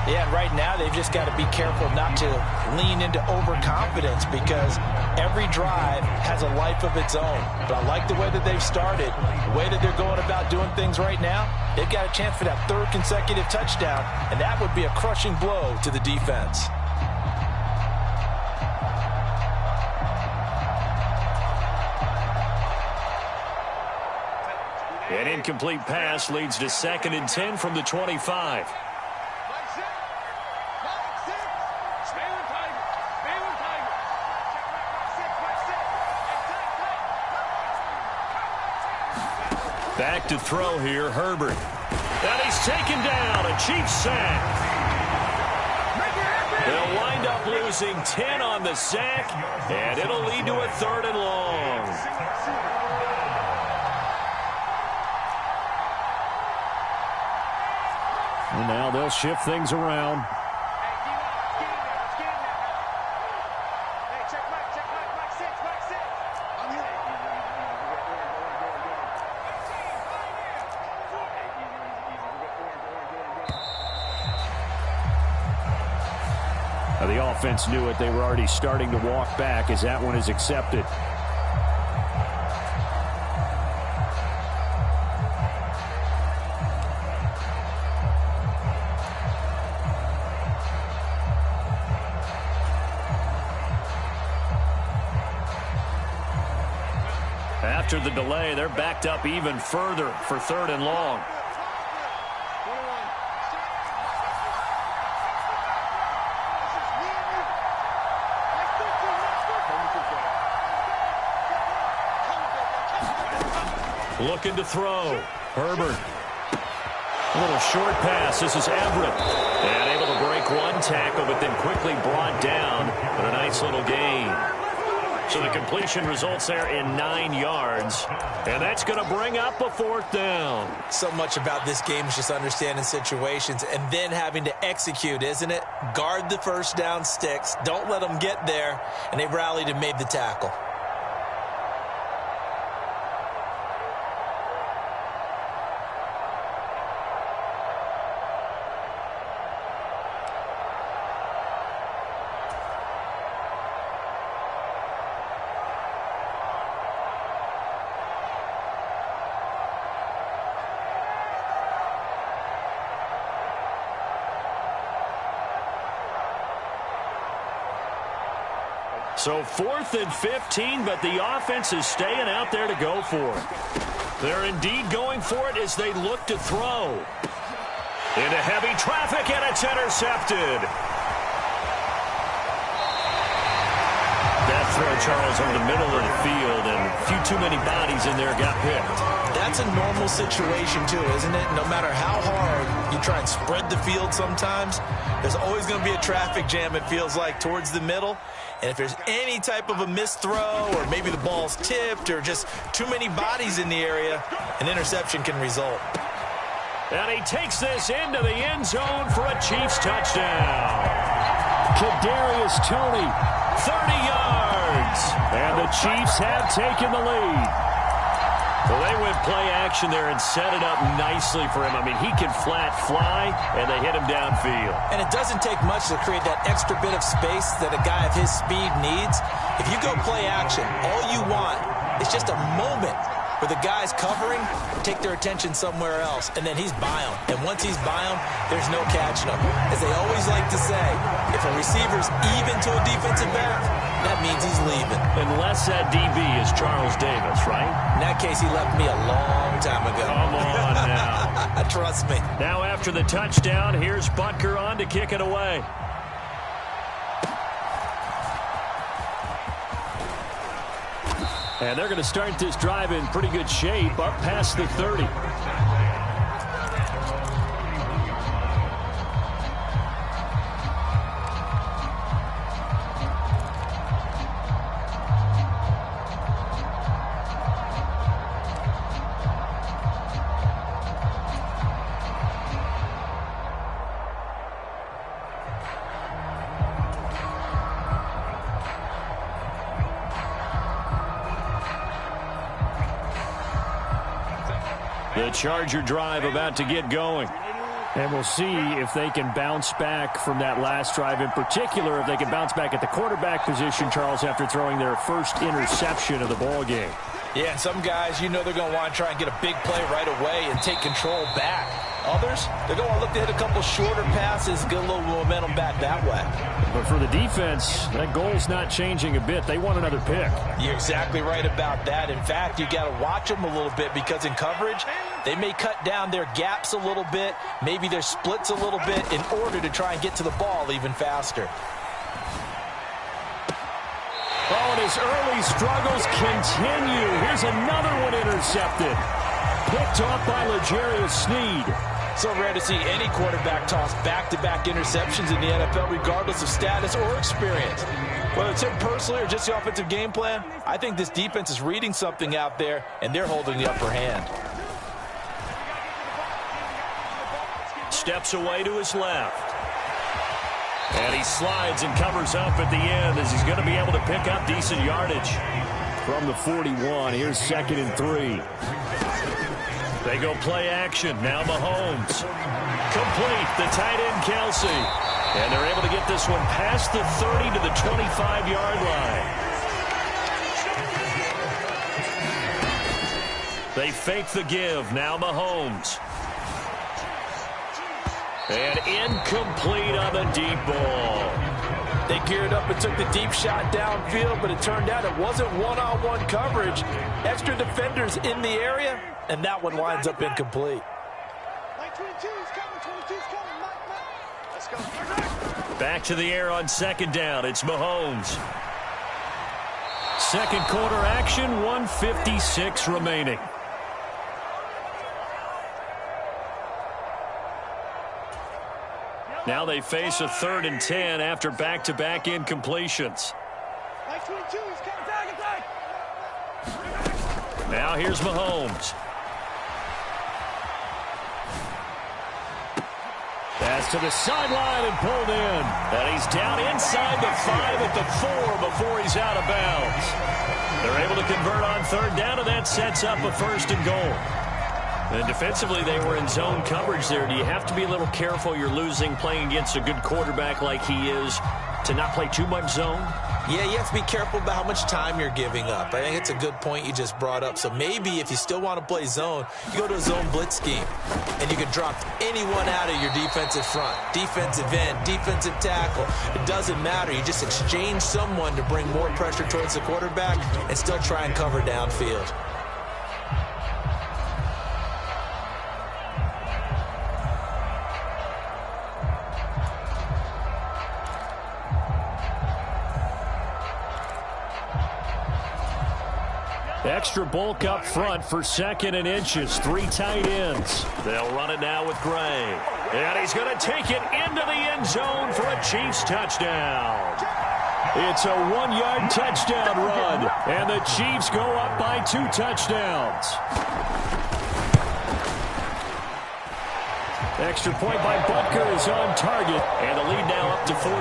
Yeah, and right now they've just got to be careful not to lean into overconfidence, because every drive has a life of its own. But I like the way that they've started, the way that they're going about doing things right now. They've got a chance for that 3rd consecutive touchdown, and that would be a crushing blow to the defense. An incomplete pass leads to 2nd and 10 from the 25. Back to throw here, Herbert. And he's taken down, a Chiefs sack. They'll wind up losing 10 on the sack, and it'll lead to a 3rd and long. And now they'll shift things around. Now the offense knew it. They were already starting to walk back as that one is accepted. After the delay, they're backed up even further for 3rd and long. Looking to throw. Herbert. A little short pass. This is Everett. And able to break one tackle, but then quickly brought down. But a nice little gain. So the completion results there in 9 yards. And that's going to bring up a 4th down. So much about this game is just understanding situations and then having to execute, isn't it? Guard the 1st down sticks. Don't let them get there. And they rallied and made the tackle. So 4th and 15, but the offense is staying out there to go for it. They're indeed going for it as they look to throw. Into heavy traffic, and it's intercepted. That throw, Charles, over the middle of the field, and a few too many bodies in there got picked. That's a normal situation, too, isn't it? No matter how hard you try and spread the field sometimes, there's always going to be a traffic jam, it feels like, towards the middle. And if there's any type of a missed throw, or maybe the ball's tipped, or just too many bodies in the area, an interception can result. And he takes this into the end zone for a Chiefs touchdown. Kadarius Toney, 30 yards. And the Chiefs have taken the lead. Well, they went play action there and set it up nicely for him. I mean, he can flat fly, and they hit him downfield. And it doesn't take much to create that extra bit of space that a guy of his speed needs. If you go play action, all you want is just a moment where the guy's covering, take their attention somewhere else, and then he's by him. And once he's by him, there's no catching him. As they always like to say, if a receiver's even to a defensive back, that means he's leaving. Unless that DB is Charles Davis, right? In that case, he left me a long time ago. Come on now. Trust me. Now after the touchdown, here's Butker on to kick it away. And they're going to start this drive in pretty good shape, up past the 30. The Charger drive about to get going. And we'll see if they can bounce back from that last drive. In particular, if they can bounce back at the quarterback position, Charles, after throwing their first interception of the ball game. Yeah, some guys, you know they're going to want to try and get a big play right away and take control back. Others, they're going to look to hit a couple shorter passes, get a little momentum back that way. But for the defense, that goal's not changing a bit. They want another pick. You're exactly right about that. In fact, you got to watch them a little bit because in coverage, they may cut down their gaps a little bit, maybe their splits a little bit in order to try and get to the ball even faster. Oh, and his early struggles continue. Here's another one intercepted. Picked off by L'Jarius Sneed. So rare to see any quarterback toss back-to-back interceptions in the NFL, regardless of status or experience. Whether it's him personally or just the offensive game plan, I think this defense is reading something out there, and they're holding the upper hand. Steps away to his left. And he slides and covers up at the end as he's going to be able to pick up decent yardage. From the 41, here's 2nd and 3. They go play action. Now Mahomes. Complete. The tight end, Kelsey. And they're able to get this one past the 30 to the 25-yard line. They fake the give. Now Mahomes. And incomplete on the deep ball. They geared up and took the deep shot downfield, but it turned out it wasn't one-on-one coverage. Extra defenders in the area, and that one winds up incomplete. Back to the air on 2nd down. It's Mahomes. Second quarter action, 1:56 remaining. Now they face a 3rd and 10 after back-to-back incompletions. Now here's Mahomes. Pass to the sideline and pulled in. And he's down inside the 5 at the 4 before he's out of bounds. They're able to convert on 3rd down, and that sets up a 1st and goal. And defensively, they were in zone coverage there. Do you have to be a little careful? You're losing playing against a good quarterback like he is to not play too much zone? Yeah, you have to be careful about how much time you're giving up. I think it's a good point you just brought up. So maybe if you still want to play zone, you go to a zone blitz scheme, and you can drop anyone out of your defensive front, defensive end, defensive tackle. It doesn't matter. You just exchange someone to bring more pressure towards the quarterback and still try and cover downfield. Extra bulk up front for 2nd and inches. 3 tight ends. They'll run it now with Gray. And he's going to take it into the end zone for a Chiefs touchdown. It's a 1-yard touchdown run. And the Chiefs go up by 2 touchdowns. Extra point by Butker is on target, and the lead now up to 14.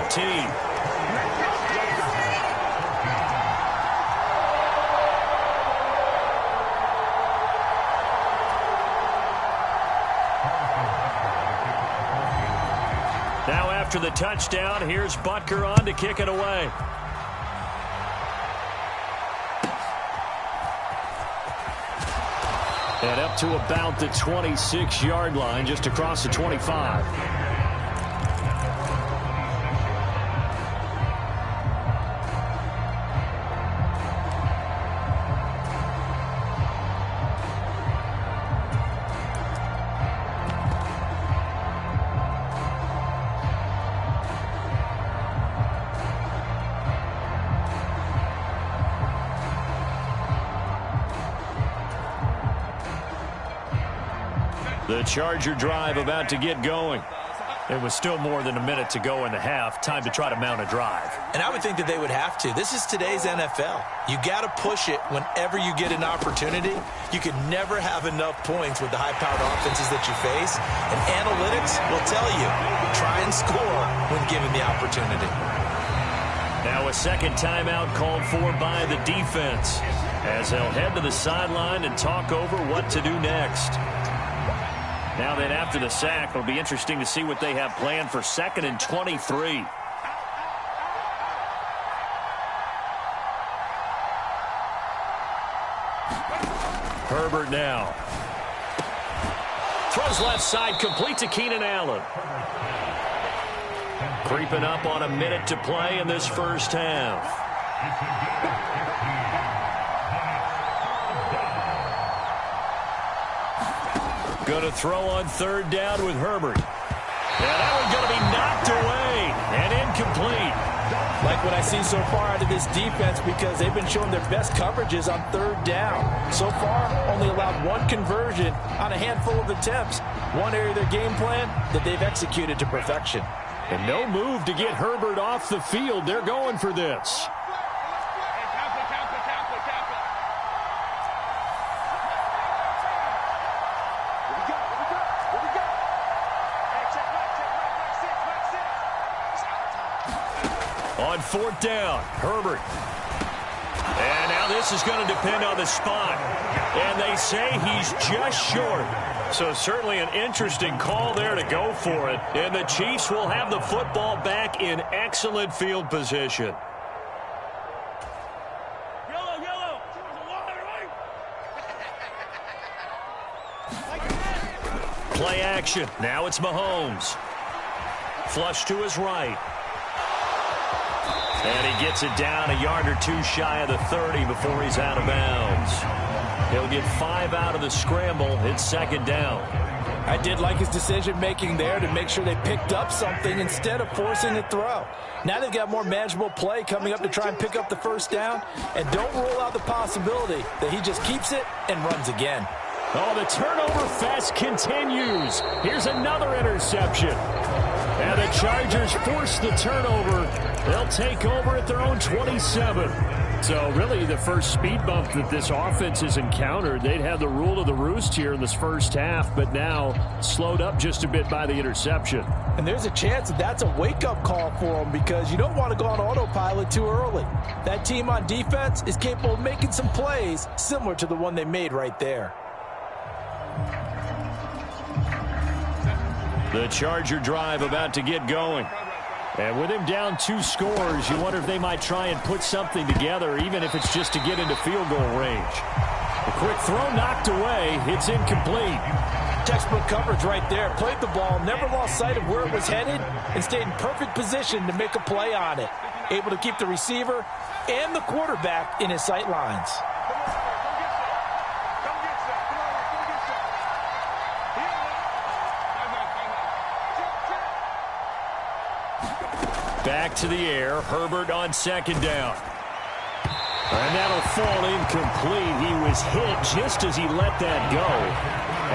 Now after the touchdown, here's Butker on to kick it away. And up to about the 26-yard line, just across the 25. The Charger drive about to get going. There was still more than a minute to go in the half. Time to try to mount a drive. And I would think that they would have to. This is today's NFL. You got to push it whenever you get an opportunity. You can never have enough points with the high-powered offenses that you face. And analytics will tell you, try and score when given the opportunity. Now a second timeout called for by the defense, as they'll head to the sideline and talk over what to do next. Now then, after the sack, it'll be interesting to see what they have planned for 2nd and 23. Herbert now. Throws left side, complete to Keenan Allen. Creeping up on a minute to play in this first half. Going to throw on 3rd down with Herbert. And that one's going to be knocked away and incomplete. Like what I see so far out of this defense, because they've been showing their best coverages on 3rd down. So far, only allowed 1 conversion on a handful of attempts. One area of their game plan that they've executed to perfection. And no move to get Herbert off the field. They're going for this. On 4th down, Herbert. And now this is going to depend on the spot. And they say he's just short. So certainly an interesting call there to go for it. And the Chiefs will have the football back in excellent field position. Play action. Now it's Mahomes. Flush to his right. And he gets it down a yard or two shy of the 30 before he's out of bounds. He'll get 5 out of the scramble. It's 2nd down. I did like his decision-making there to make sure they picked up something instead of forcing a throw. Now they've got more manageable play coming up to try and pick up the 1st down. And don't rule out the possibility that he just keeps it and runs again. Oh, the turnover fest continues. Here's another interception. And the Chargers force the turnover. They'll take over at their own 27. So really the first speed bump that this offense has encountered. They'd had the rule of the roost here in this first half, but now slowed up just a bit by the interception. And there's a chance that that's a wake-up call for them, because you don't want to go on autopilot too early. That team on defense is capable of making some plays similar to the one they made right there. The Charger drive about to get going. And with him down 2 scores, you wonder if they might try and put something together, even if it's just to get into field goal range. A quick throw knocked away. It's incomplete. Textbook coverage right there. Played the ball, never lost sight of where it was headed, and stayed in perfect position to make a play on it. Able to keep the receiver and the quarterback in his sight lines. Back to the air. Herbert on 2nd down. And that'll fall incomplete. He was hit just as he let that go.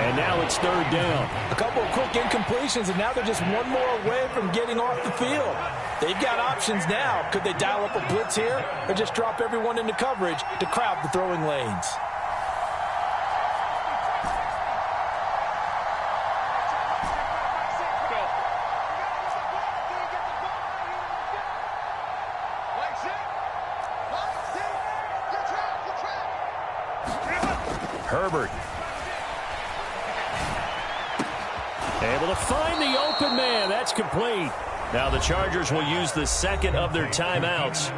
And now it's 3rd down. A couple of quick incompletions, and now they're just one more away from getting off the field. They've got options now. Could they dial up a blitz here, or just drop everyone into coverage to crowd the throwing lanes? Herbert. Able to find the open man. That's complete. Now the Chargers will use the second of their timeouts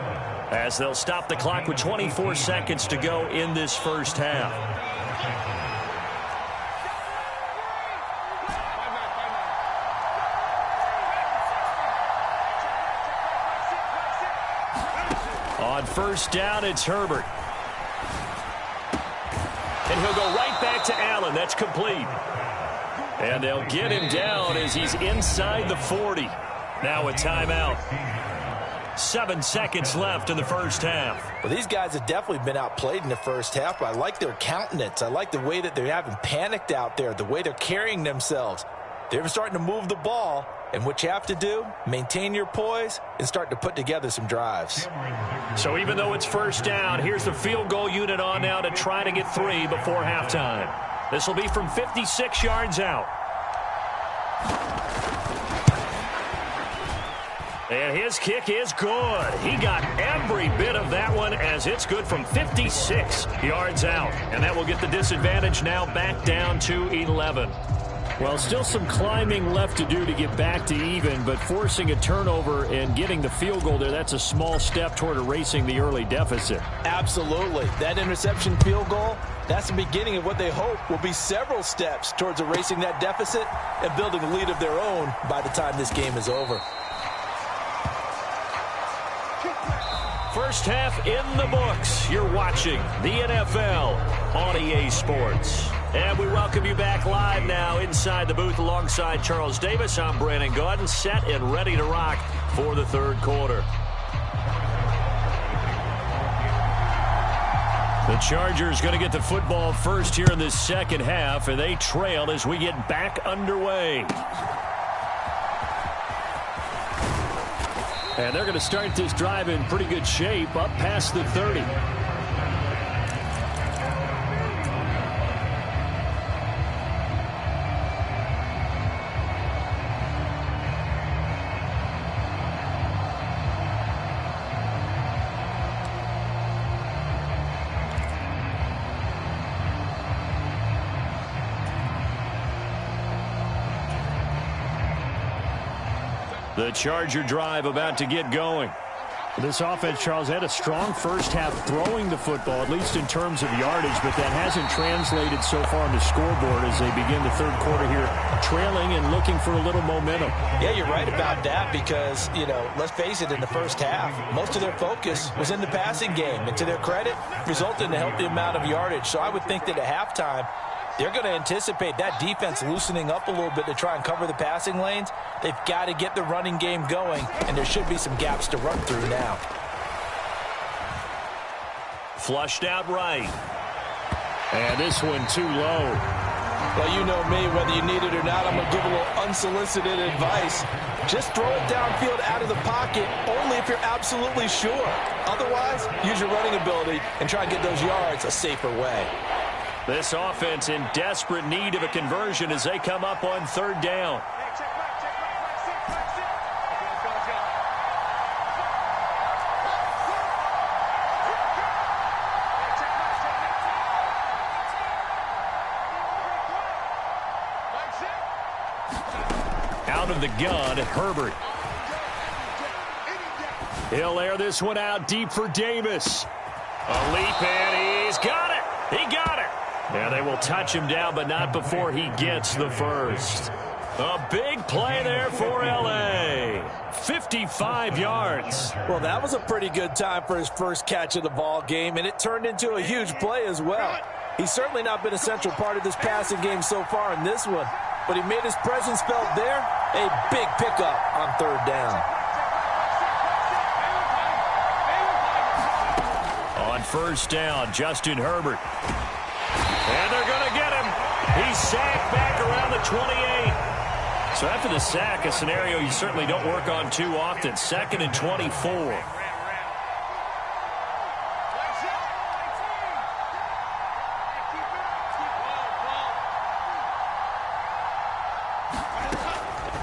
as they'll stop the clock with 24 seconds to go in this first half. On first down, it's Herbert. And he'll go right back to Allen. That's complete. And they'll get him down as he's inside the 40. Now a timeout. 7 seconds left in the first half. Well, these guys have definitely been outplayed in the first half, but I like their countenance. I like the way that they haven't panicked out there, the way they're carrying themselves. They're starting to move the ball, and what you have to do, maintain your poise and start to put together some drives. So even though it's first down, here's the field goal unit on now to try to get 3 before halftime. This will be from 56 yards out. And his kick is good. He got every bit of that one as it's good from 56 yards out. And that will get the disadvantage now back down to 11. Well, still some climbing left to do to get back to even, but forcing a turnover and getting the field goal there, that's a small step toward erasing the early deficit. Absolutely. That interception field goal, that's the beginning of what they hope will be several steps towards erasing that deficit and building a lead of their own by the time this game is over. First half in the books. You're watching the NFL on EA Sports. And we welcome you back live now inside the booth alongside Charles Davis. I'm Brandon Gaudin, set and ready to rock for the third quarter. The Chargers going to get the football first here in this second half, and they trail as we get back underway. And they're going to start this drive in pretty good shape, up past the 30. The Charger drive about to get going. This offense, Charles, had a strong first half throwing the football, at least in terms of yardage, but that hasn't translated so far on the scoreboard as they begin the third quarter here, trailing and looking for a little momentum. Yeah, you're right about that because, let's face it, in the first half, most of their focus was in the passing game. And to their credit, resulted in a healthy amount of yardage. So I would think that at halftime, they're going to anticipate that defense loosening up a little bit to try and cover the passing lanes. They've got to get the running game going, and there should be some gaps to run through now. Flushed out right. And this one too low. Well, you know me, whether you need it or not, I'm going to give a little unsolicited advice. Just throw it downfield out of the pocket, only if you're absolutely sure. Otherwise, use your running ability and try and get those yards a safer way. This offense in desperate need of a conversion as they come up on third down. Out of the gun, Herbert. He'll air this one out deep for Davis. A leap, and he's got it. He got it. Yeah, they will touch him down, but not before he gets the first. A big play there for L.A. 55 yards. Well, that was a pretty good time for his first catch of the ball game, and it turned into a huge play as well. He's certainly not been a central part of this passing game so far in this one, but he made his presence felt there. A big pickup on third down. On first down, Justin Herbert. And they're going to get him. He's sacked back around the 28. So after the sack, a scenario you certainly don't work on too often. 2nd and 24.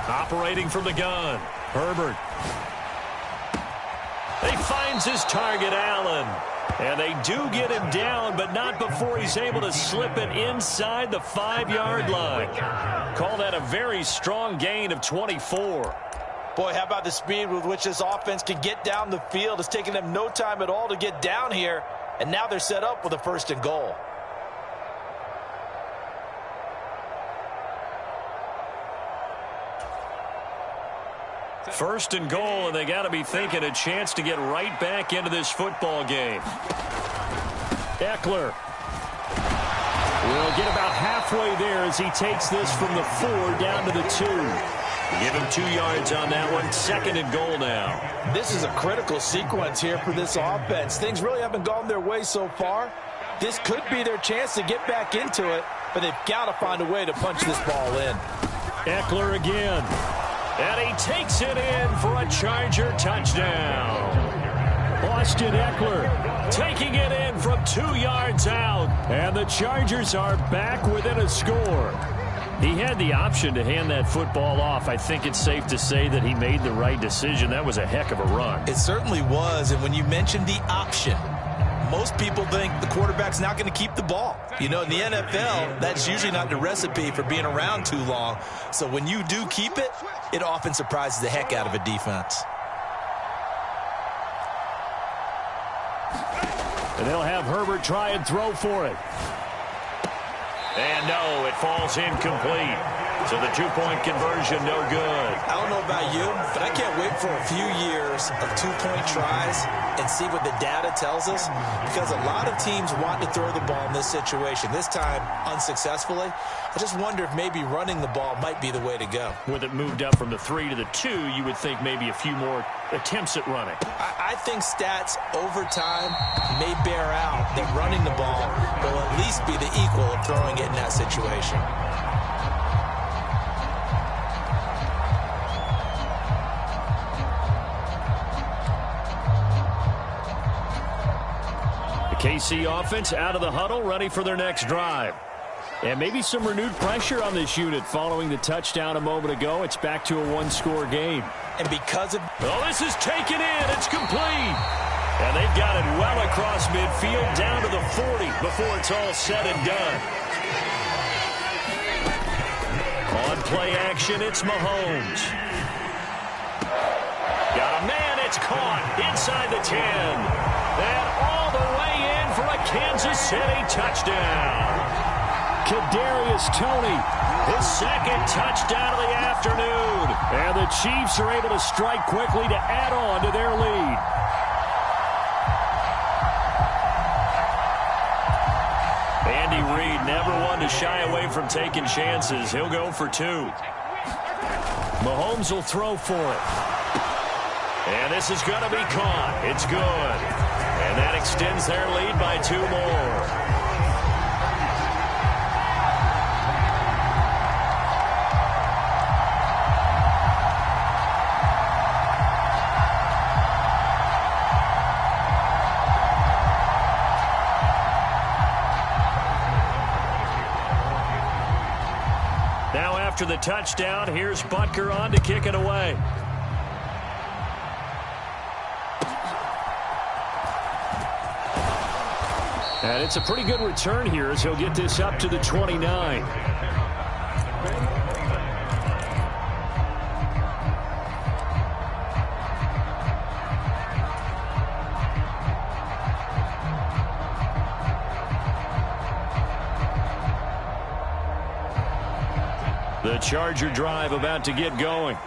Operating from the gun, Herbert. They He finds his target, Allen. And they do get him down, but not before he's able to slip it inside the 5-yard line. Call that a very strong gain of 24. Boy, how about the speed with which this offense can get down the field? It's taken them no time at all to get down here, and now they're set up with a 1st and goal. First and goal, and they got to be thinking a chance to get right back into this football game. Eckler will get about halfway there as he takes this from the 4 down to the 2. Give him 2 yards on that one. 2nd and goal now. This is a critical sequence here for this offense. Things really haven't gone their way so far. This could be their chance to get back into it, but they've got to find a way to punch this ball in. Eckler again. And he takes it in for a Charger touchdown. Austin Eckler taking it in from 2 yards out. And the Chargers are back within a score. He had the option to hand that football off. I think it's safe to say that he made the right decision. That was a heck of a run. It certainly was. And when you mentioned the option, most people think the quarterback's not going to keep the ball. You know, in the NFL, that's usually not the recipe for being around too long. So when you do keep it, it often surprises the heck out of a defense. And they'll have Herbert try and throw for it. And no, it falls incomplete. So the 2-point conversion, no good. I don't know about you, but I can't wait for a few years of 2-point tries and see what the data tells us, because a lot of teams want to throw the ball in this situation. This time, unsuccessfully. I just wonder if maybe running the ball might be the way to go. With it moved up from the 3 to the 2, you would think maybe a few more attempts at running. I think stats over time may bear out that running the ball will at least be the equal of throwing it in that situation. KC offense out of the huddle, ready for their next drive. And maybe some renewed pressure on this unit following the touchdown a moment ago. It's back to a 1-score game. And because of... Oh, this is taken in. It's complete. And they've got it well across midfield down to the 40 before it's all said and done. On play action, it's Mahomes. Got a man. It's caught inside the 10. And all the way in for a Kansas City touchdown. Kadarius Toney, his 2nd touchdown of the afternoon. And the Chiefs are able to strike quickly to add on to their lead. Andy Reid never one to shy away from taking chances. He'll go for 2. Mahomes will throw for it. And this is going to be caught. It's good. And that extends their lead by 2 more. Now after the touchdown, here's Butker on to kick it away. And it's a pretty good return here as he'll get this up to the 29. The Charger drive about to get going.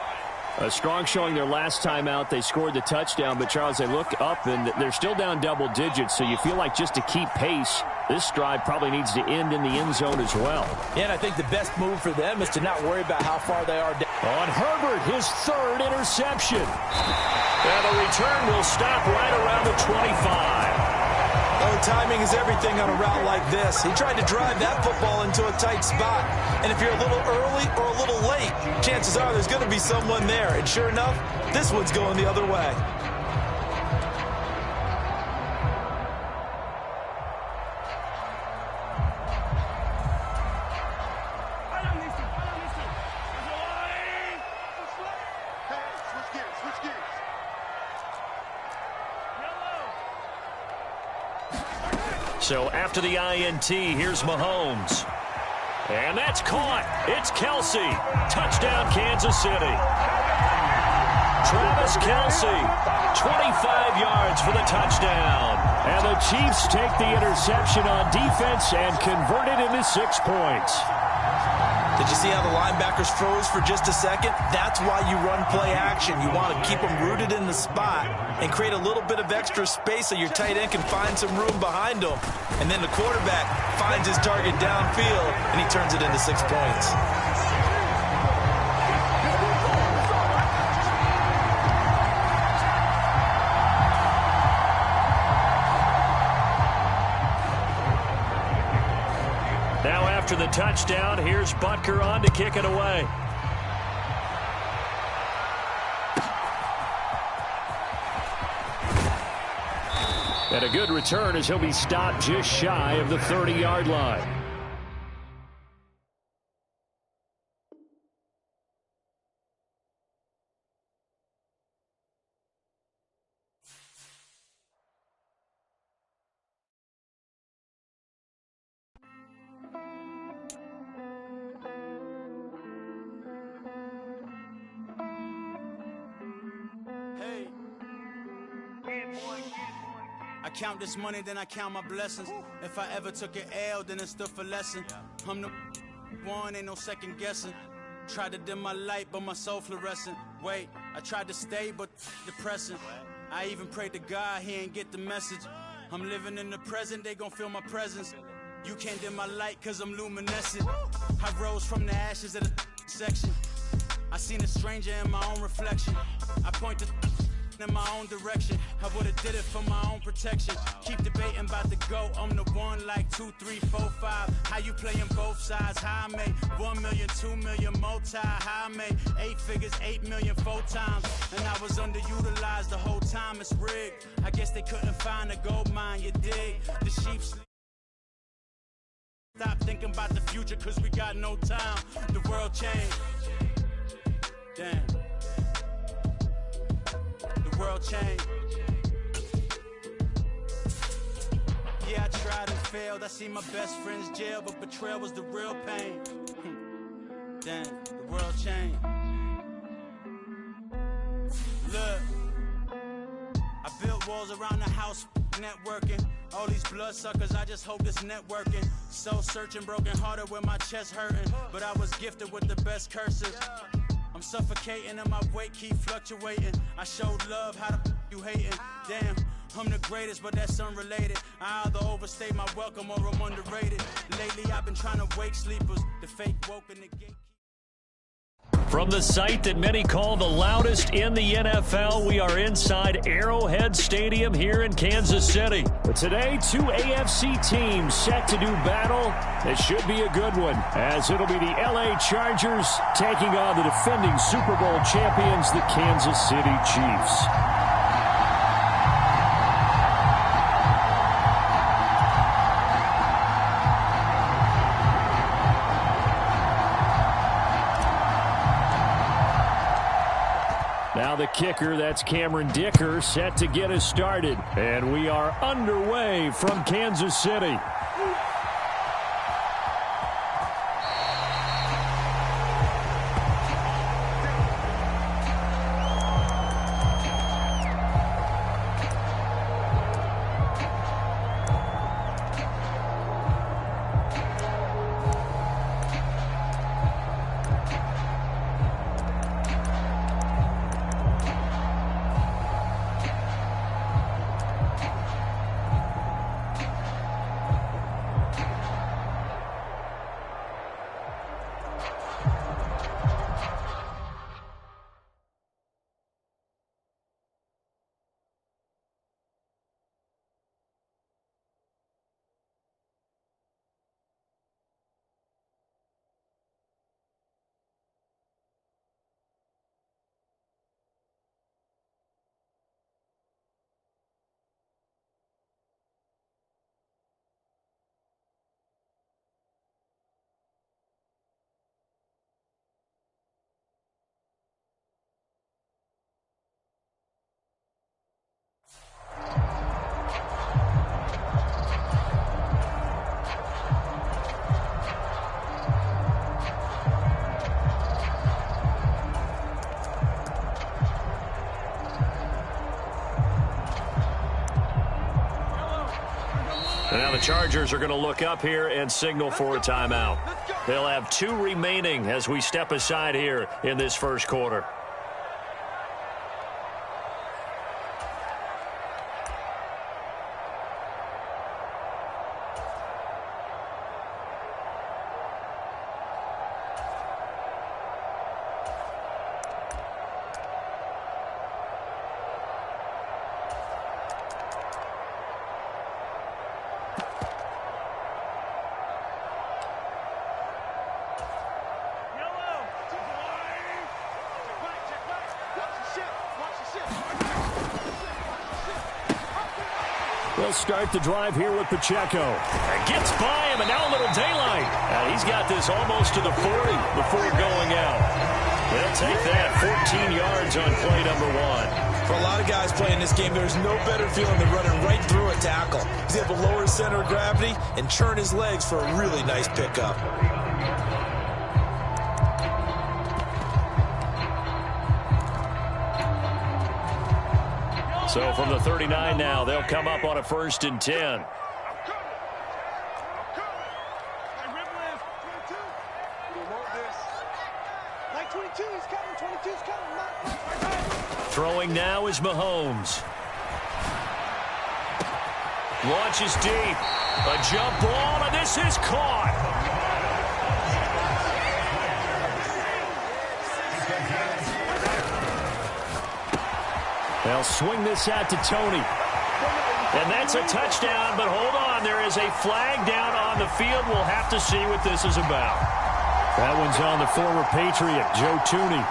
A strong showing their last time out. They scored the touchdown, but, Charles, they look up, and they're still down double digits, so you feel like just to keep pace, this drive probably needs to end in the end zone as well. Yeah, and I think the best move for them is to not worry about how far they are down. On Herbert, his 3rd interception. And the return will stop right around the 25. Oh, timing is everything on a route like this. He tried to drive that football into a tight spot. And if you're a little early or a little late, chances are there's going to be someone there. And sure enough, this one's going the other way. So after the INT, here's Mahomes. And that's caught. It's Kelsey. Touchdown, Kansas City. Travis Kelsey, 25 yards for the touchdown. And the Chiefs take the interception on defense and convert it into 6 points. Did you see how the linebackers froze for just a second? That's why you run play action. You want to keep them rooted in the spot and create a little bit of extra space so your tight end can find some room behind him. And then the quarterback finds his target downfield, and he turns it into 6 points. After the touchdown, here's Butker on to kick it away. And a good return as he'll be stopped just shy of the 30-yard line. I count this money, then I count my blessings. If I ever took an L, then it stood for lesson. I'm the one, ain't no second guessing. Tried to dim my light, but my soul fluorescent. Wait, I tried to stay, but depressing. I even prayed to God, he ain't get the message. I'm living in the present, they gon' feel my presence. You can't dim my light, cause I'm luminescent. I rose from the ashes of the section. I seen a stranger in my own reflection. I point to in my own direction. I would've did it for my own protection. Keep debating about the GOAT. I'm the one like 2, 3, 4, 5. How you playing both sides? How I made 1 million, 2 million, multi. How I made 8 figures, 8 million, 4 times. And I was underutilized the whole time. It's rigged. I guess they couldn't find a gold mine. You dig? The sheep sleep. Stop thinking about the future, cause we got no time. The world changed. Damn. The world changed. Yeah, I tried and failed. I see my best friends jail, but betrayal was the real pain. Damn, the world changed. Look, I built walls around the house, networking. All these bloodsuckers, I just hope this networking. Soul searching, broken hearted with my chest hurting. But I was gifted with the best curses. I'm suffocating and my weight keep fluctuating. I showed love, how the you hating? Damn, I'm the greatest, but that's unrelated. I either overstay my welcome or I'm underrated. Lately I've been trying to wake sleepers, the fake woke and the gate. From the site that many call the loudest in the NFL, we are inside Arrowhead Stadium here in Kansas City. But today, 2 AFC teams set to do battle. It should be a good one, as it'll be the LA Chargers taking on the defending Super Bowl champions, the Kansas City Chiefs. Now the kicker, that's Cameron Dicker, set to get us started. And we are underway from Kansas City. And now the Chargers are going to look up here and signal for a timeout. They'll have 2 remaining as we step aside here in this first quarter. They'll start the drive here with Pacheco. Gets by him, and now a little daylight. And he's got this almost to the 40 before going out. They'll take that 14 yards on play number 1. For a lot of guys playing this game, there's no better feeling than running right through a tackle. He's able to lower his center of gravity and churn his legs for a really nice pickup. So from the 39 now, they'll come up on a 1st and 10. Throwing now is Mahomes. Launches deep. A jump ball, and this is caught. They'll swing this out to Tony. And that's a touchdown, but hold on. There is a flag down on the field. We'll have to see what this is about. That one's on the former Patriot, Joe Tooney.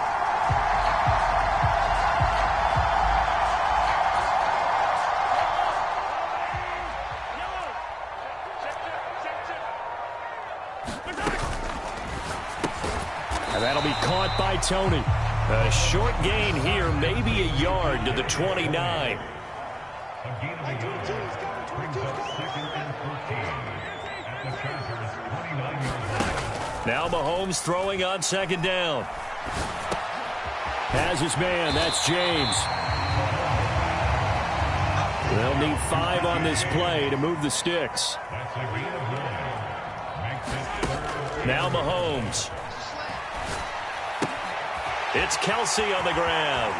And that'll be caught by Tony. A short gain here, maybe a yard to the 29. Now Mahomes throwing on 2nd down. Has his man, that's James. They'll need 5 on this play to move the sticks. Now Mahomes. It's Kelsey on the ground.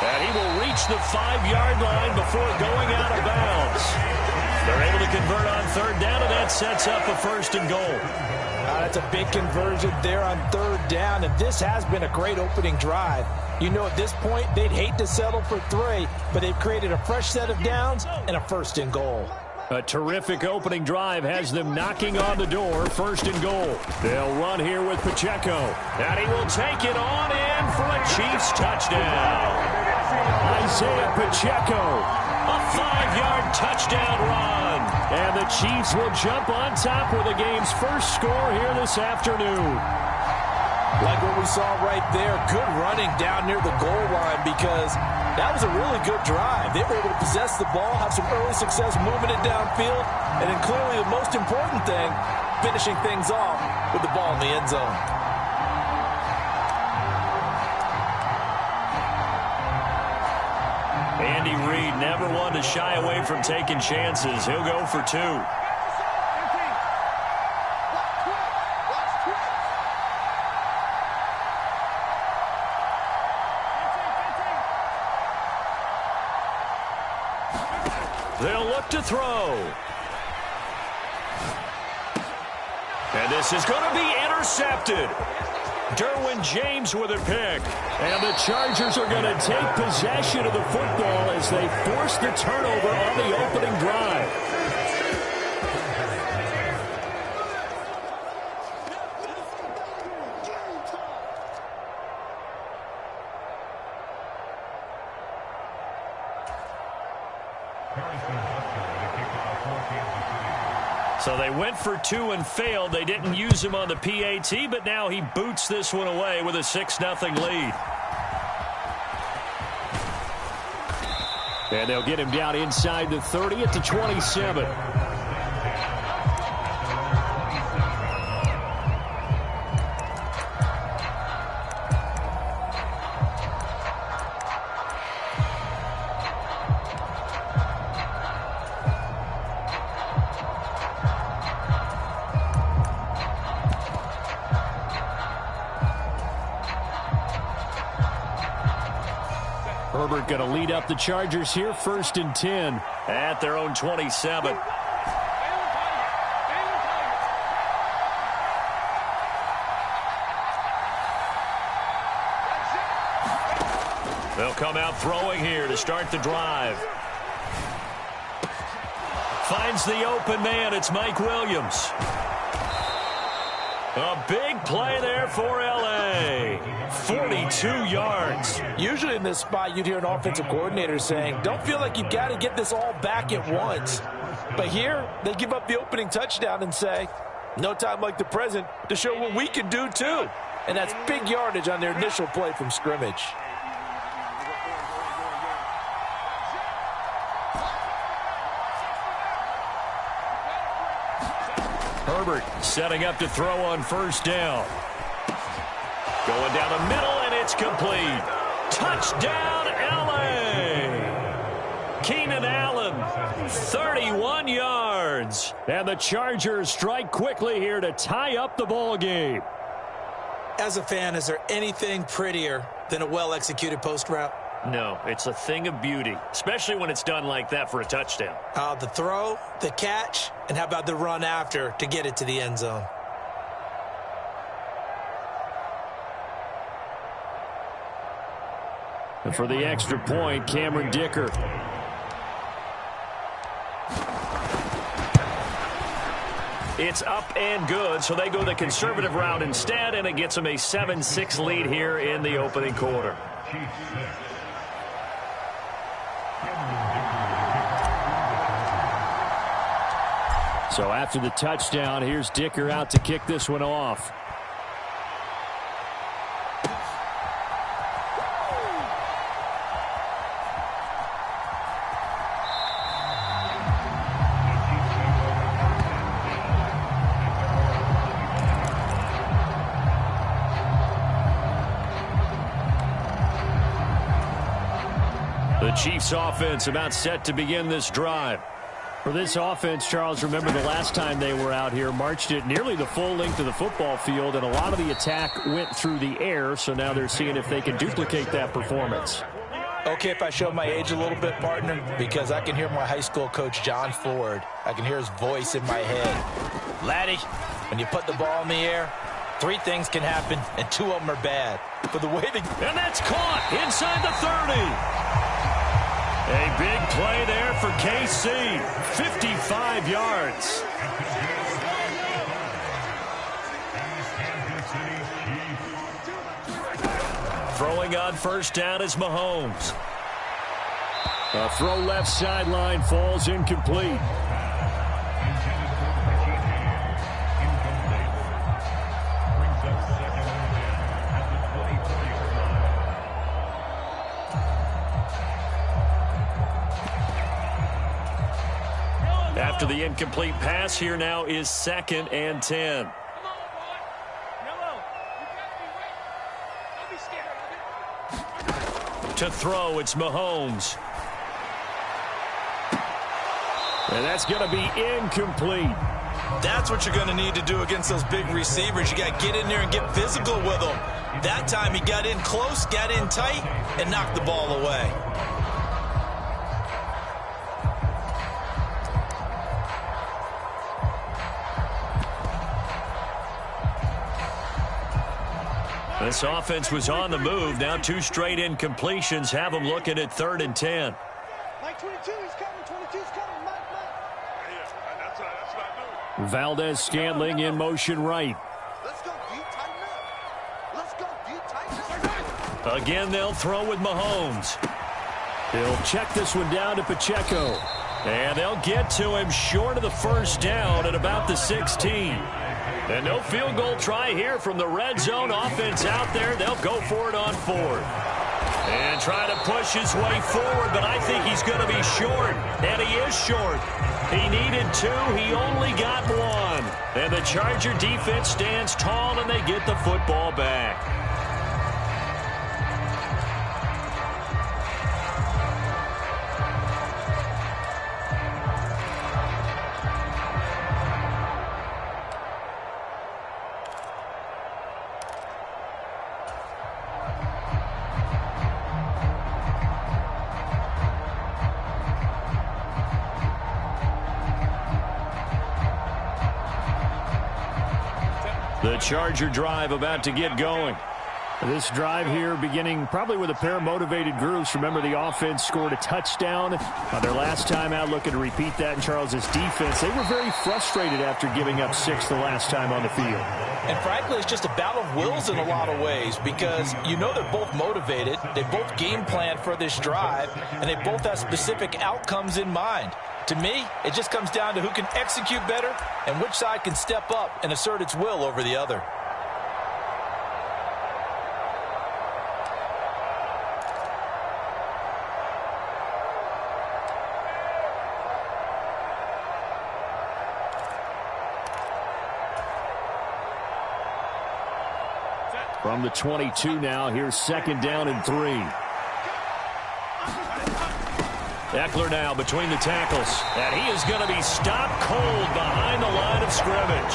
And he will reach the 5-yard line before going out of bounds. They're able to convert on 3rd down, and that sets up a 1st and goal. That's a big conversion there on 3rd down, and this has been a great opening drive. You know, at this point, they'd hate to settle for 3, but they've created a fresh set of downs and a 1st and goal. A terrific opening drive has them knocking on the door, 1st and goal. They'll run here with Pacheco. And he will take it on in for a Chiefs touchdown. Isaiah Pacheco. A 5-yard touchdown run. And the Chiefs will jump on top with the game's first score here this afternoon. Like what we saw right there, good running down near the goal line because that was a really good drive. They were able to possess the ball, have some early success moving it downfield, and then clearly the most important thing, finishing things off with the ball in the end zone. Andy Reid never one to shy away from taking chances. He'll go for 2. They'll look to throw. And this is going to be intercepted. Derwin James with a pick. And the Chargers are going to take possession of the football as they force the turnover on the opening drive. So they went for 2 and failed. They didn't use him on the PAT, but now he boots this one away with a 6-0 lead. And they'll get him down inside the 30 at the 27. Herbert going to lead up the Chargers here, 1st and 10 at their own 27. They'll come out throwing here to start the drive. Finds the open man. It's Mike Williams. A big play there for L.A. 42 yards. Usually in this spot, you'd hear an offensive coordinator saying, don't feel like you've got to get this all back at once. But here, they give up the opening touchdown and say, no time like the present to show what we can do too. And that's big yardage on their initial play from scrimmage. Herbert setting up to throw on 1st down. Going down the middle, and it's complete. Touchdown, L.A. Keenan Allen, 31 yards. And the Chargers strike quickly here to tie up the ball game. As a fan, is there anything prettier than a well-executed post route? No, it's a thing of beauty, especially when it's done like that for a touchdown. The throw, the catch, and how about the run after to get it to the end zone? And for the extra point, Cameron Dicker. It's up and good, so they go the conservative route instead, and it gets them a 7-6 lead here in the opening quarter. So after the touchdown, here's Dicker out to kick this one off. The Chiefs offense about set to begin this drive. For this offense, Charles, remember the last time they were out here, marched it nearly the full length of the football field, and a lot of the attack went through the air, so now they're seeing if they can duplicate that performance. Okay, if I show my age a little bit, partner, because I can hear my high school coach, John Ford. I can hear his voice in my head. Laddie, when you put the ball in the air, 3 things can happen, and 2 of them are bad. But the way they... And that's caught inside the 30. A big play there for KC. 55 yards. Throwing on 1st down is Mahomes. A throw left sideline falls incomplete. After the incomplete pass, here now is 2nd and 10. To throw, it's Mahomes. And that's going to be incomplete. That's what you're going to need to do against those big receivers. You got to get in there and get physical with them. That time he got in close, got in tight, and knocked the ball away. This offense was on the move. Now 2 straight incompletions have them looking at 3rd and 10. Mike 22, he's coming. 22's coming. Mike. That's what I do. Valdez-Scantling in motion right. Let's go deep, tighten up. Let's go deep, tighten up. Again, they'll throw with Mahomes. He'll check this one down to Pacheco. And they'll get to him short of the 1st down at about the 16. And no field goal try here from the red zone. Offense out there. They'll go for it on 4th. And try to push his way forward, but I think he's going to be short. And he is short. He needed 2. He only got 1. And the Charger defense stands tall, and they get the football back. The Charger drive about to get going. This drive here beginning probably with a pair of motivated groups. Remember, the offense scored a touchdown on their last time out, looking to repeat that in Charles' defense. They were very frustrated after giving up 6 the last time on the field. And frankly, it's just a battle of wills in a lot of ways because you know they're both motivated. They both game planned for this drive, and they both have specific outcomes in mind. To me, it just comes down to who can execute better and which side can step up and assert its will over the other. From the 22 now, here's 2nd down and 3. Eckler now between the tackles, and he is going to be stopped cold behind the line of scrimmage.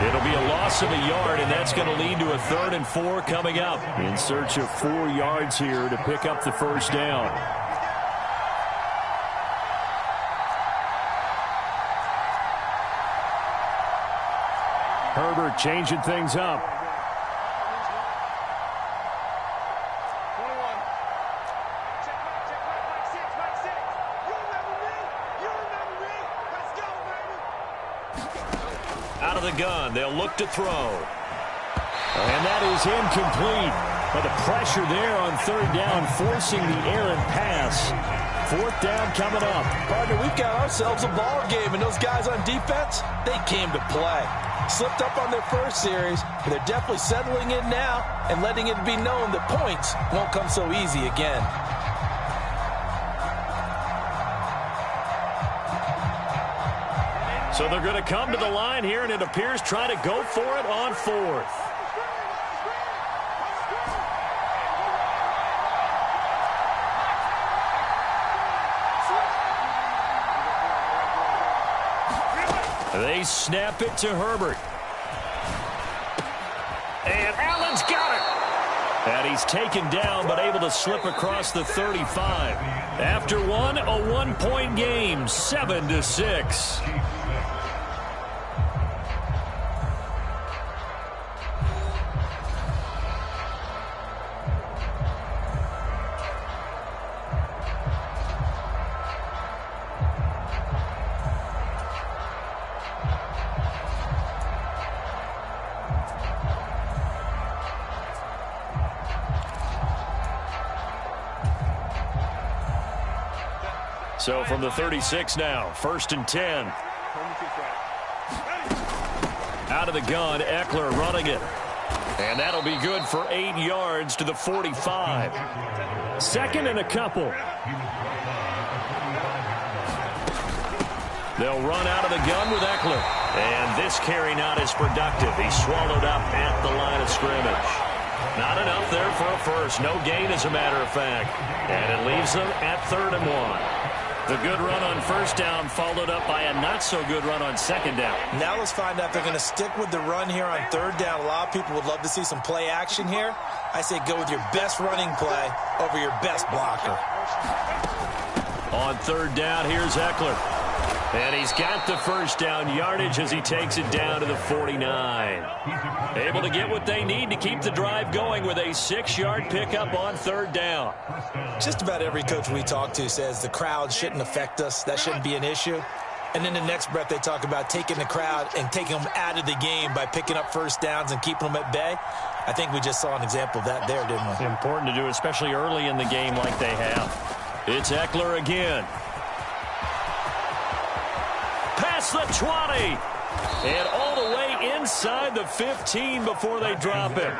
It'll be a loss of a yard, and that's going to lead to a 3rd and 4 coming up. In search of 4 yards here to pick up the 1st down. Herbert changing things up. Out of the gun, they'll look to throw. And that is incomplete. But the pressure there on 3rd down, forcing the errant pass. 4th down coming up. Partner, we've got ourselves a ball game, and those guys on defense, they came to play. Slipped up on their first series, but they're definitely settling in now and letting it be known that points won't come so easy again. So they're going to come to the line here, and it appears trying to go for it on 4th. They snap it to Herbert. And Allen's got it. And he's taken down, but able to slip across the 35. After one, a 1-point game, 7-6. So from the 36 now, 1st and 10. Out of the gun, Eckler running it. And that'll be good for 8 yards to the 45. 2nd and a couple. They'll run out of the gun with Eckler. And this carry not as productive. He's swallowed up at the line of scrimmage. Not enough there for a first. No gain, as a matter of fact. And it leaves them at 3rd and 1. The good run on 1st down followed up by a not-so-good run on 2nd down. Now let's find out if they're going to stick with the run here on 3rd down. A lot of people would love to see some play action here. I say go with your best running play over your best blocker. On 3rd down, here's Eckler. And he's got the 1st down yardage as he takes it down to the 49. Able to get what they need to keep the drive going with a 6-yard pickup on 3rd down. Just about every coach we talk to says the crowd shouldn't affect us. That shouldn't be an issue. And in the next breath, they talk about taking the crowd and taking them out of the game by picking up 1st downs and keeping them at bay. I think we just saw an example of that there, didn't we? Important to do, especially early in the game like they have. It's Eckler again. Past the 20. And all the way inside the 15 before they drop it.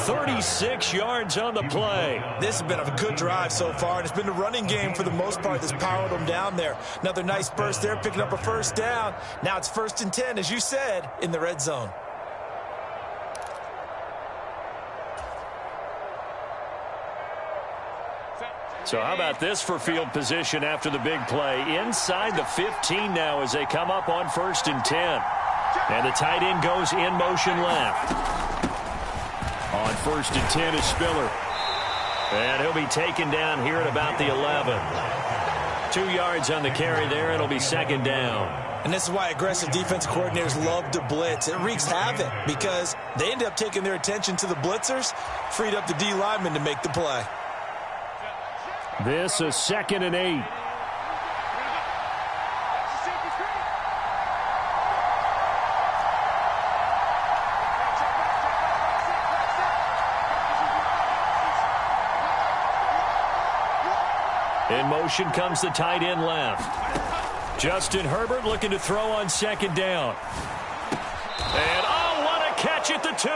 36 yards on the play. This has been a good drive so far, and it's been the running game for the most part that's powered them down there. Another nice burst there, picking up a 1st down. Now it's 1st and 10, as you said, in the red zone. So how about this for field position after the big play? Inside the 15 now as they come up on 1st and 10. And the tight end goes in motion left. On 1st and 10 is Spiller. And he'll be taken down here at about the 11. 2 yards on the carry there. It'll be second down. And this is why aggressive defensive coordinators love to blitz. It wreaks havoc because they end up taking their attention to the blitzers, freed up the D lineman to make the play. This is 2nd and 8. In motion comes the tight end left. Justin Herbert looking to throw on 2nd down. And, oh, what a catch at the 2.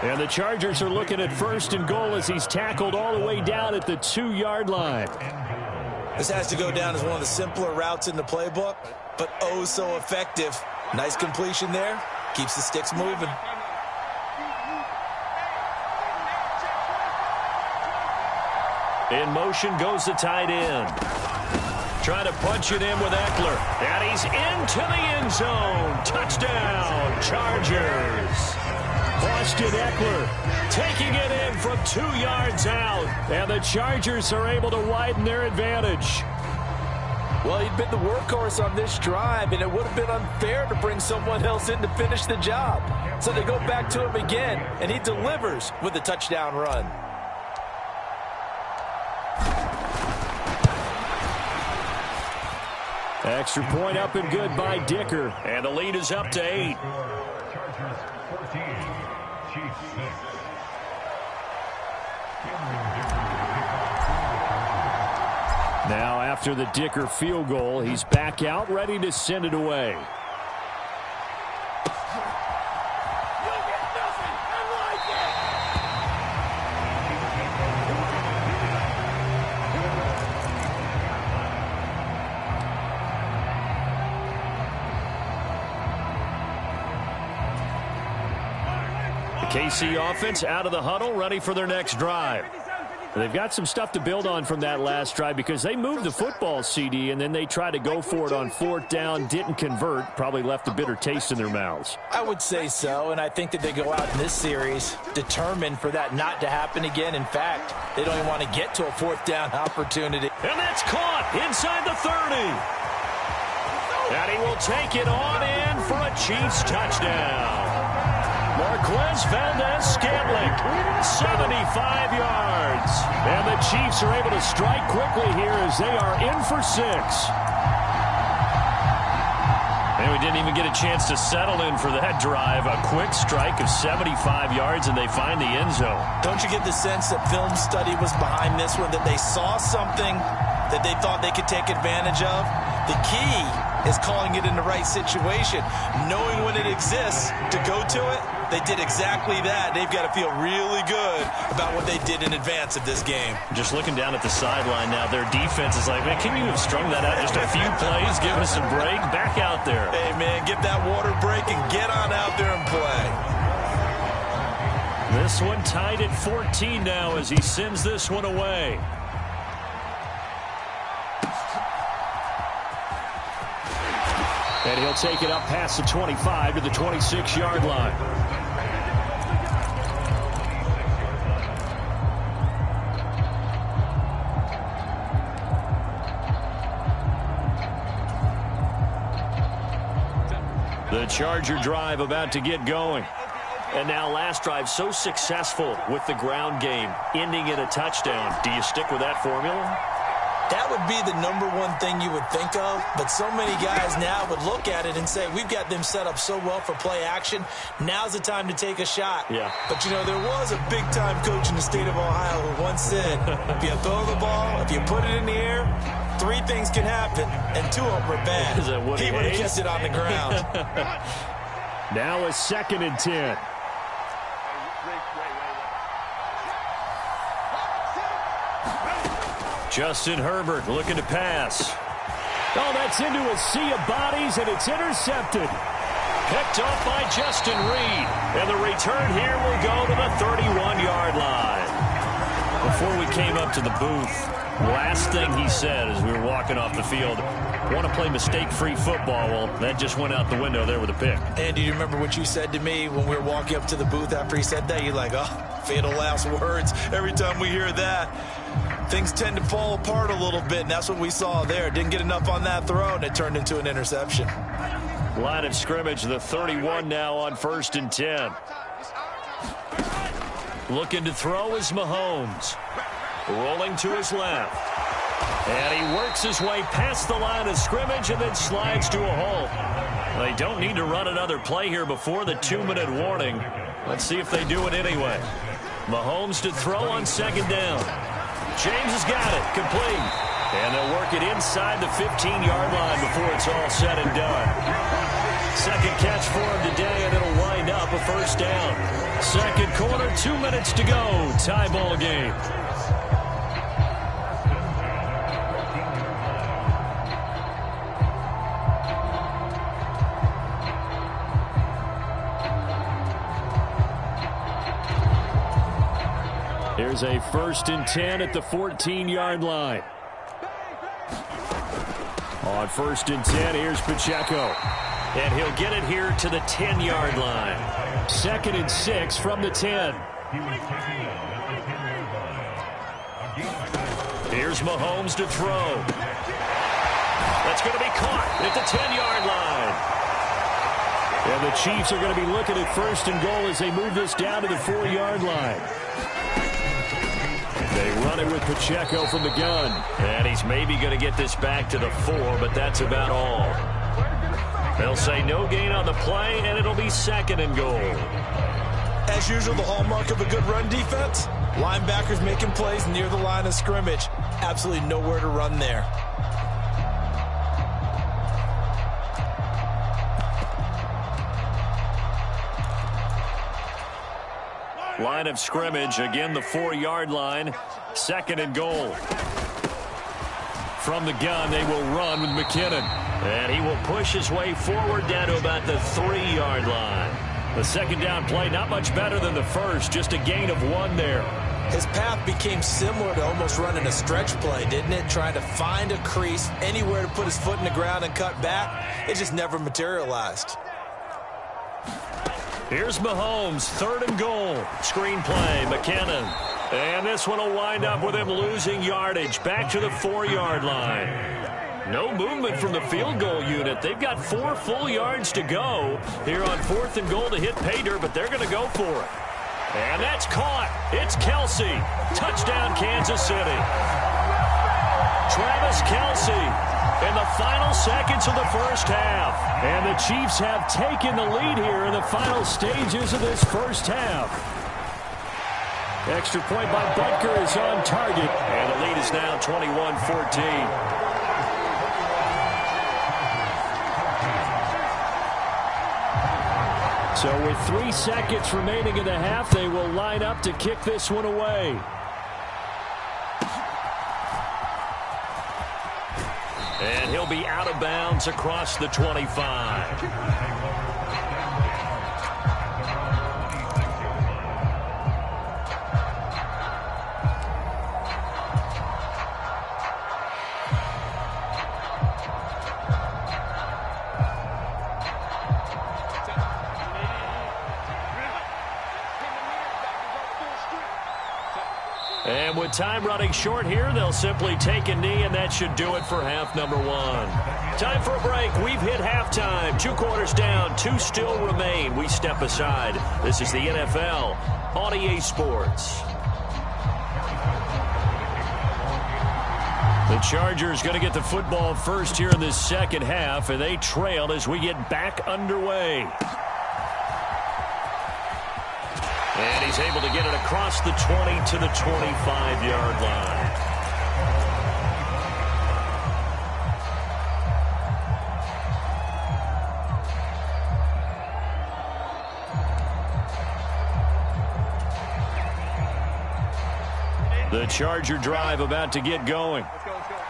And the Chargers are looking at 1st and goal as he's tackled all the way down at the 2-yard line. This has to go down as one of the simpler routes in the playbook, but oh so effective. Nice completion there. Keeps the sticks moving. In motion goes the tight end. Trying to punch it in with Eckler. And he's into the end zone. Touchdown, Chargers. Austin Eckler taking it in from 2 yards out. And the Chargers are able to widen their advantage. Well, he'd been the workhorse on this drive, and it would have been unfair to bring someone else in to finish the job. So they go back to him again, and he delivers with a touchdown run. Extra point up and good by Dicker. And the lead is up to 8. Now after the Dicker field goal, he's back out ready to send it away. KC offense out of the huddle, ready for their next drive. They've got some stuff to build on from that last drive because they moved the football, CD, and then they tried to go for it on 4th down, didn't convert, probably left a bitter taste in their mouths. I would say so, and I think that they go out in this series determined for that not to happen again. In fact, they don't even want to get to a 4th down opportunity. And that's caught inside the 30. And he will take it on in for a Chiefs touchdown. Marquez Valdez-Scantling, 75 yards. And the Chiefs are able to strike quickly here as they are in for 6. And we didn't even get a chance to settle in for that drive. A quick strike of 75 yards, and they find the end zone. Don't you get the sense that film study was behind this one, that they saw something that they thought they could take advantage of? The key is calling it in the right situation, knowing when it exists to go to it. They did exactly that. They've got to feel really good about what they did in advance of this game. Just looking down at the sideline now, their defense is like, man, can you have strung that out just a few plays, give us a break, back out there. Hey, man, get that water break and get on out there and play. This one tied at 14 now as he sends this one away. And he'll take it up past the 25 to the 26-yard line. The Charger drive about to get going. And now last drive so successful with the ground game, ending in a touchdown. Do you stick with that formula? That would be the #1 thing you would think of, but so many guys now would look at it and say, we've got them set up so well for play action. Now's the time to take a shot. Yeah. But, you know, there was a big-time coach in the state of Ohio who once said, if you throw the ball, if you put it in the air, 3 things can happen, and 2 of them are bad. He would have kept it on the ground. Now a 2nd and 10. Justin Herbert looking to pass. Oh, that's into a sea of bodies, and it's intercepted. Picked off by Justin Reed. And the return here will go to the 31-yard line. Before we came up to the booth, last thing he said as we were walking off the field, want to play mistake-free football. Well, that just went out the window there with a pick. And do you remember what you said to me when we were walking up to the booth after he said that? You're like, oh, fatal last words every time we hear that. things tend to fall apart a little bit, and that's what we saw there. Didn't get enough on that throw, and it turned into an interception. Line of scrimmage, the 31 now on 1st and 10. Looking to throw is Mahomes. Rolling to his left. And he works his way past the line of scrimmage and then slides to a hole. They don't need to run another play here before the 2-minute warning. Let's see if they do it anyway. Mahomes to throw on 2nd down. James has got it. Complete. And they'll work it inside the 15-yard line before it's all said and done. Second catch for him today, and it'll wind up a 1st down. 2nd quarter, 2 minutes to go. Tie ball game. Here's a 1st and 10 at the 14-yard line. On 1st and 10, here's Pacheco. And he'll get it here to the 10-yard line. 2nd and 6 from the 10. Here's Mahomes to throw. That's going to be caught at the 10-yard line. And the Chiefs are going to be looking at 1st and goal as they move this down to the 4-yard line. They run it with Pacheco from the gun. And he's maybe going to get this back to the 4, but that's about all. They'll say no gain on the play, and it'll be 2nd and goal. As usual, the hallmark of a good run defense, linebackers making plays near the line of scrimmage. Absolutely nowhere to run there. Line of scrimmage, again the 4-yard line. 2nd and goal. From the gun, they will run with McKinnon. And he will push his way forward down to about the 3-yard line. The 2nd down play, not much better than the first, just a gain of 1 there. His path became similar to almost running a stretch play, didn't it? Trying to find a crease, anywhere to put his foot in the ground and cut back. It just never materialized. Here's Mahomes, 3rd and goal. Screen play, McKinnon. And this one will wind up with him losing yardage back to the 4-yard line. No movement from the field goal unit. They've got 4 full yards to go here on 4th and goal to hit pay dirt, but they're going to go for it. And that's caught. It's Kelsey. Touchdown, Kansas City. Travis Kelsey in the final seconds of the 1st half. And the Chiefs have taken the lead here in the final stages of this 1st half. Extra point by Butker is on target. And the lead is now 21-14. So with 3 seconds remaining in the half, they will line up to kick this one away. And he'll be out of bounds across the 25. And with time running short here, they'll simply take a knee, and that should do it for half number 1. Time for a break. We've hit halftime. 2 quarters down, 2 still remain. We step aside. This is the NFL on EA Sports. The Chargers going to get the football first here in this 2nd half, and they trail as we get back underway. And he's able to get it across the 20 to the 25-yard line. The Charger drive about to get going.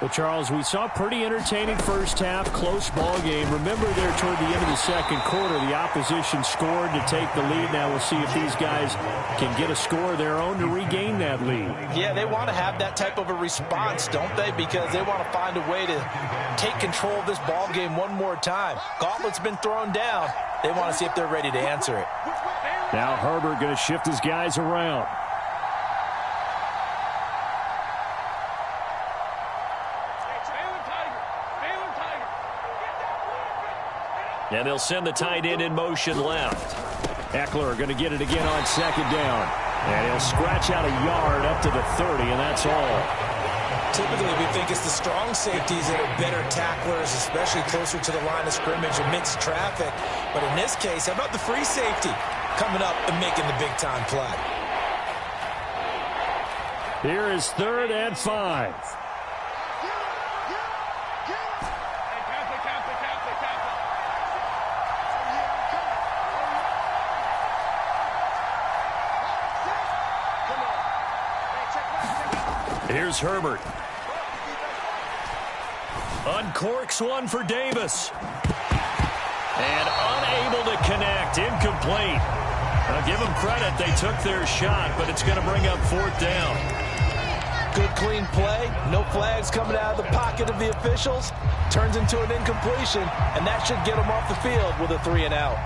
Well, Charles, we saw a pretty entertaining 1st half, close ball game. Remember there toward the end of the 2nd quarter, the opposition scored to take the lead. Now we'll see if these guys can get a score of their own to regain that lead. Yeah, they want to have that type of a response, don't they? Because they want to find a way to take control of this ball game one more time. Gauntlet's been thrown down. They want to see if they're ready to answer it. Now Herbert going to shift his guys around. And they'll send the tight end in motion left. Eckler going to get it again on second down. And he'll scratch out a yard up to the 30, and that's all. Typically, we think it's the strong safeties that are better tacklers, especially closer to the line of scrimmage amidst traffic. But in this case, how about the free safety coming up and making the big-time play? Here is 3rd and 5. Here's Herbert. Uncorks one for Davis. And unable to connect. Incomplete. I'll give them credit. They took their shot, but it's going to bring up 4th down. Good, clean play. No flags coming out of the pocket of the officials. Turns into an incompletion, and that should get them off the field with a 3 and out.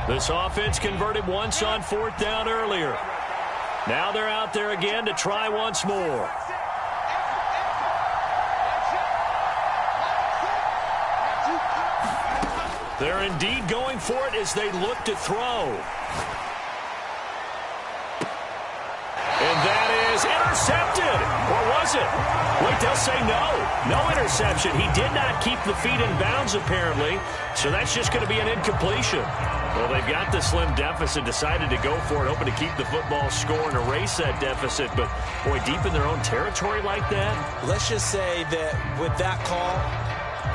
This offense converted once on 4th down earlier. Now they're out there again to try once more. They're indeed going for it as they look to throw. And that is intercepted. Or was it? Wait, they'll say no. No interception. He did not keep the feet in bounds, apparently. So that's just going to be an incompletion. Well, they've got the slim deficit, decided to go for it, hoping to keep the football score and erase that deficit. But, boy, deep in their own territory like that? Let's just say that with that call,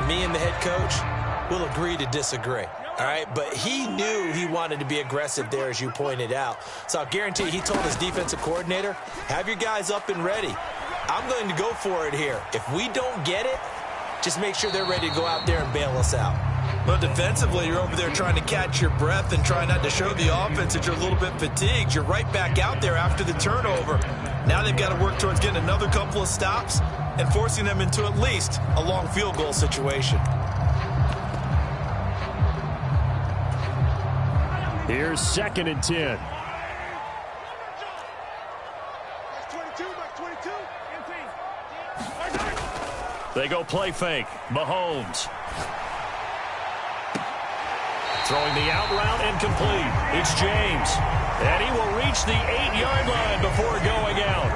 me and the head coach will agree to disagree. All right, but he knew he wanted to be aggressive there, as you pointed out. So I'll guarantee he told his defensive coordinator, have your guys up and ready. I'm going to go for it here. If we don't get it, just make sure they're ready to go out there and bail us out. But defensively, you're over there trying to catch your breath and try not to show the offense that you're a little bit fatigued. You're right back out there after the turnover. Now they've got to work towards getting another couple of stops and forcing them into at least a long field goal situation. Here's 2nd and 10. They go play fake. Mahomes. Throwing the out route incomplete. It's James. And he will reach the 8-yard line before going out.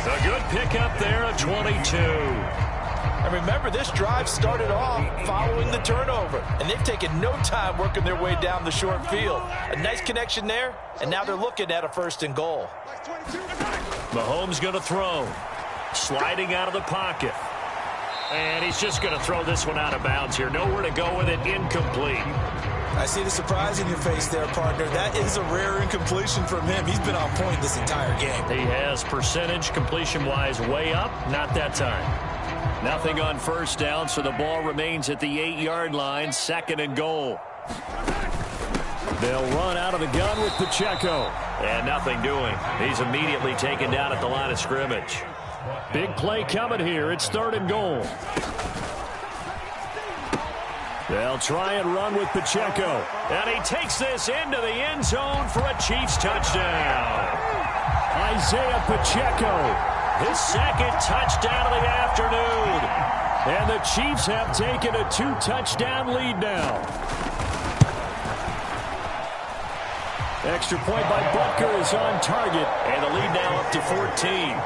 A good pickup there at 22. And remember, this drive started off following the turnover, and they've taken no time working their way down the short field. A nice connection there, and now they're looking at a 1st and goal. Mahomes going to throw. Sliding out of the pocket. And he's just going to throw this one out of bounds here. Nowhere to go with it. Incomplete. I see the surprise in your face there, partner. That is a rare incompletion from him. He's been on point this entire game. He has percentage completion-wise way up. Not that time. Nothing on 1st down, so the ball remains at the 8-yard line. 2nd and goal. They'll run out of the gun with Pacheco. And nothing doing. He's immediately taken down at the line of scrimmage. Big play coming here. It's 3rd and goal. They'll try and run with Pacheco. And he takes this into the end zone for a Chiefs touchdown. Isaiah Pacheco. His 2nd touchdown of the afternoon. And the Chiefs have taken a 2-touchdown lead now. Extra point by Butker is on target. And the lead now up to 14.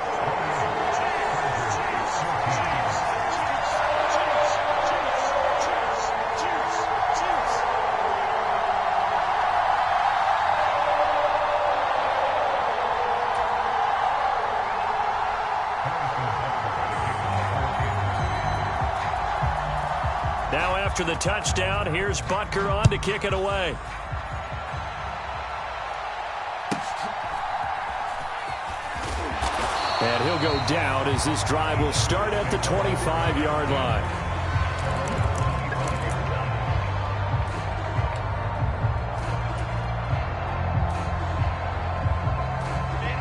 Now after the touchdown, here's Butker on to kick it away. And he'll go down as this drive will start at the 25-yard line.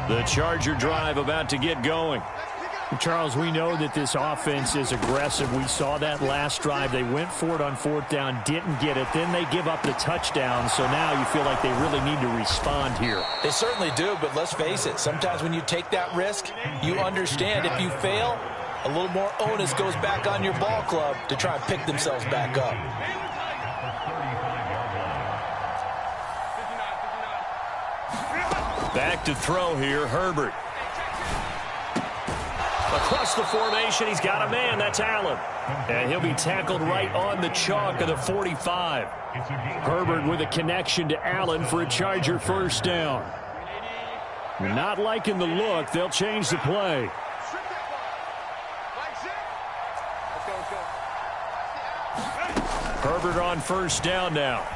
The Charger drive about to get going. Charles, we know that this offense is aggressive. We saw that last drive. They went for it on 4th down, didn't get it. Then they give up the touchdown. So now you feel like they really need to respond here. They certainly do, but let's face it. Sometimes when you take that risk, you understand if you fail, a little more onus goes back on your ball club to try and pick themselves back up. Back to throw here, Herbert. Across the formation, he's got a man. That's Allen. And he'll be tackled right on the chalk of the 45. Herbert with a connection to Allen for a Charger first down. Not liking the look. They'll change the play. Herbert on first down now.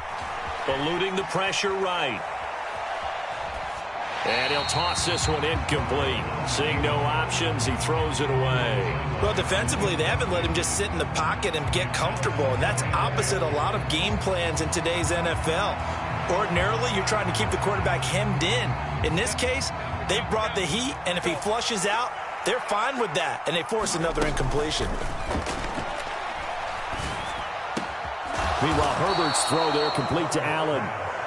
Eluding the pressure right. And he'll toss this one incomplete. Seeing no options, he throws it away. Well, defensively, they haven't let him just sit in the pocket and get comfortable. And that's opposite a lot of game plans in today's NFL. Ordinarily, you're trying to keep the quarterback hemmed in. In this case, they brought the heat, and if he flushes out, they're fine with that, and they force another incompletion. Meanwhile, Herbert's throw there complete to Allen.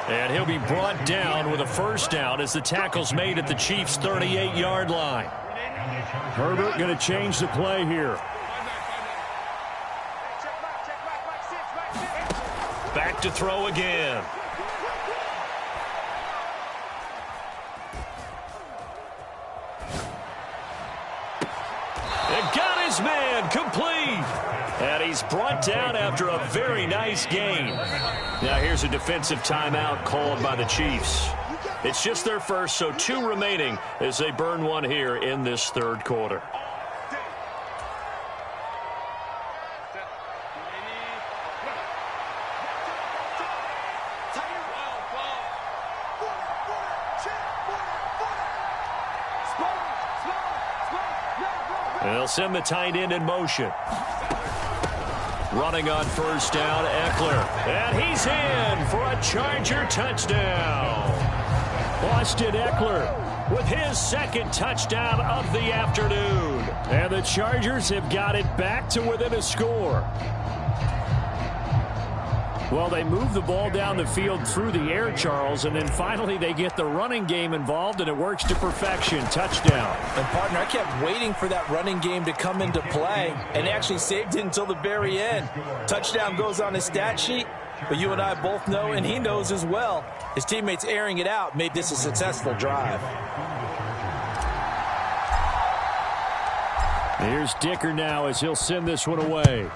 And he'll be brought down with a first down as the tackle's made at the Chiefs' 38-yard line. Herbert going to change the play here. Back to throw again. And got his man complete. And he's brought down after a very nice game. Now here's a defensive timeout called by the Chiefs. It's just their first, so 2 remaining as they burn one here in this third quarter. They'll send the tight end in motion. Running on first down, Eckler. And he's in for a Charger touchdown. Austin Eckler with his second touchdown of the afternoon. And the Chargers have got it back to within a score. Well, they move the ball down the field through the air, Charles, and then finally they get the running game involved, and it works to perfection. Touchdown. And, partner, I kept waiting for that running game to come into play and actually saved it until the very end. Touchdown goes on his stat sheet, but you and I both know, and he knows as well, his teammates airing it out made this a successful drive. Here's Dicker now as he'll send this one away.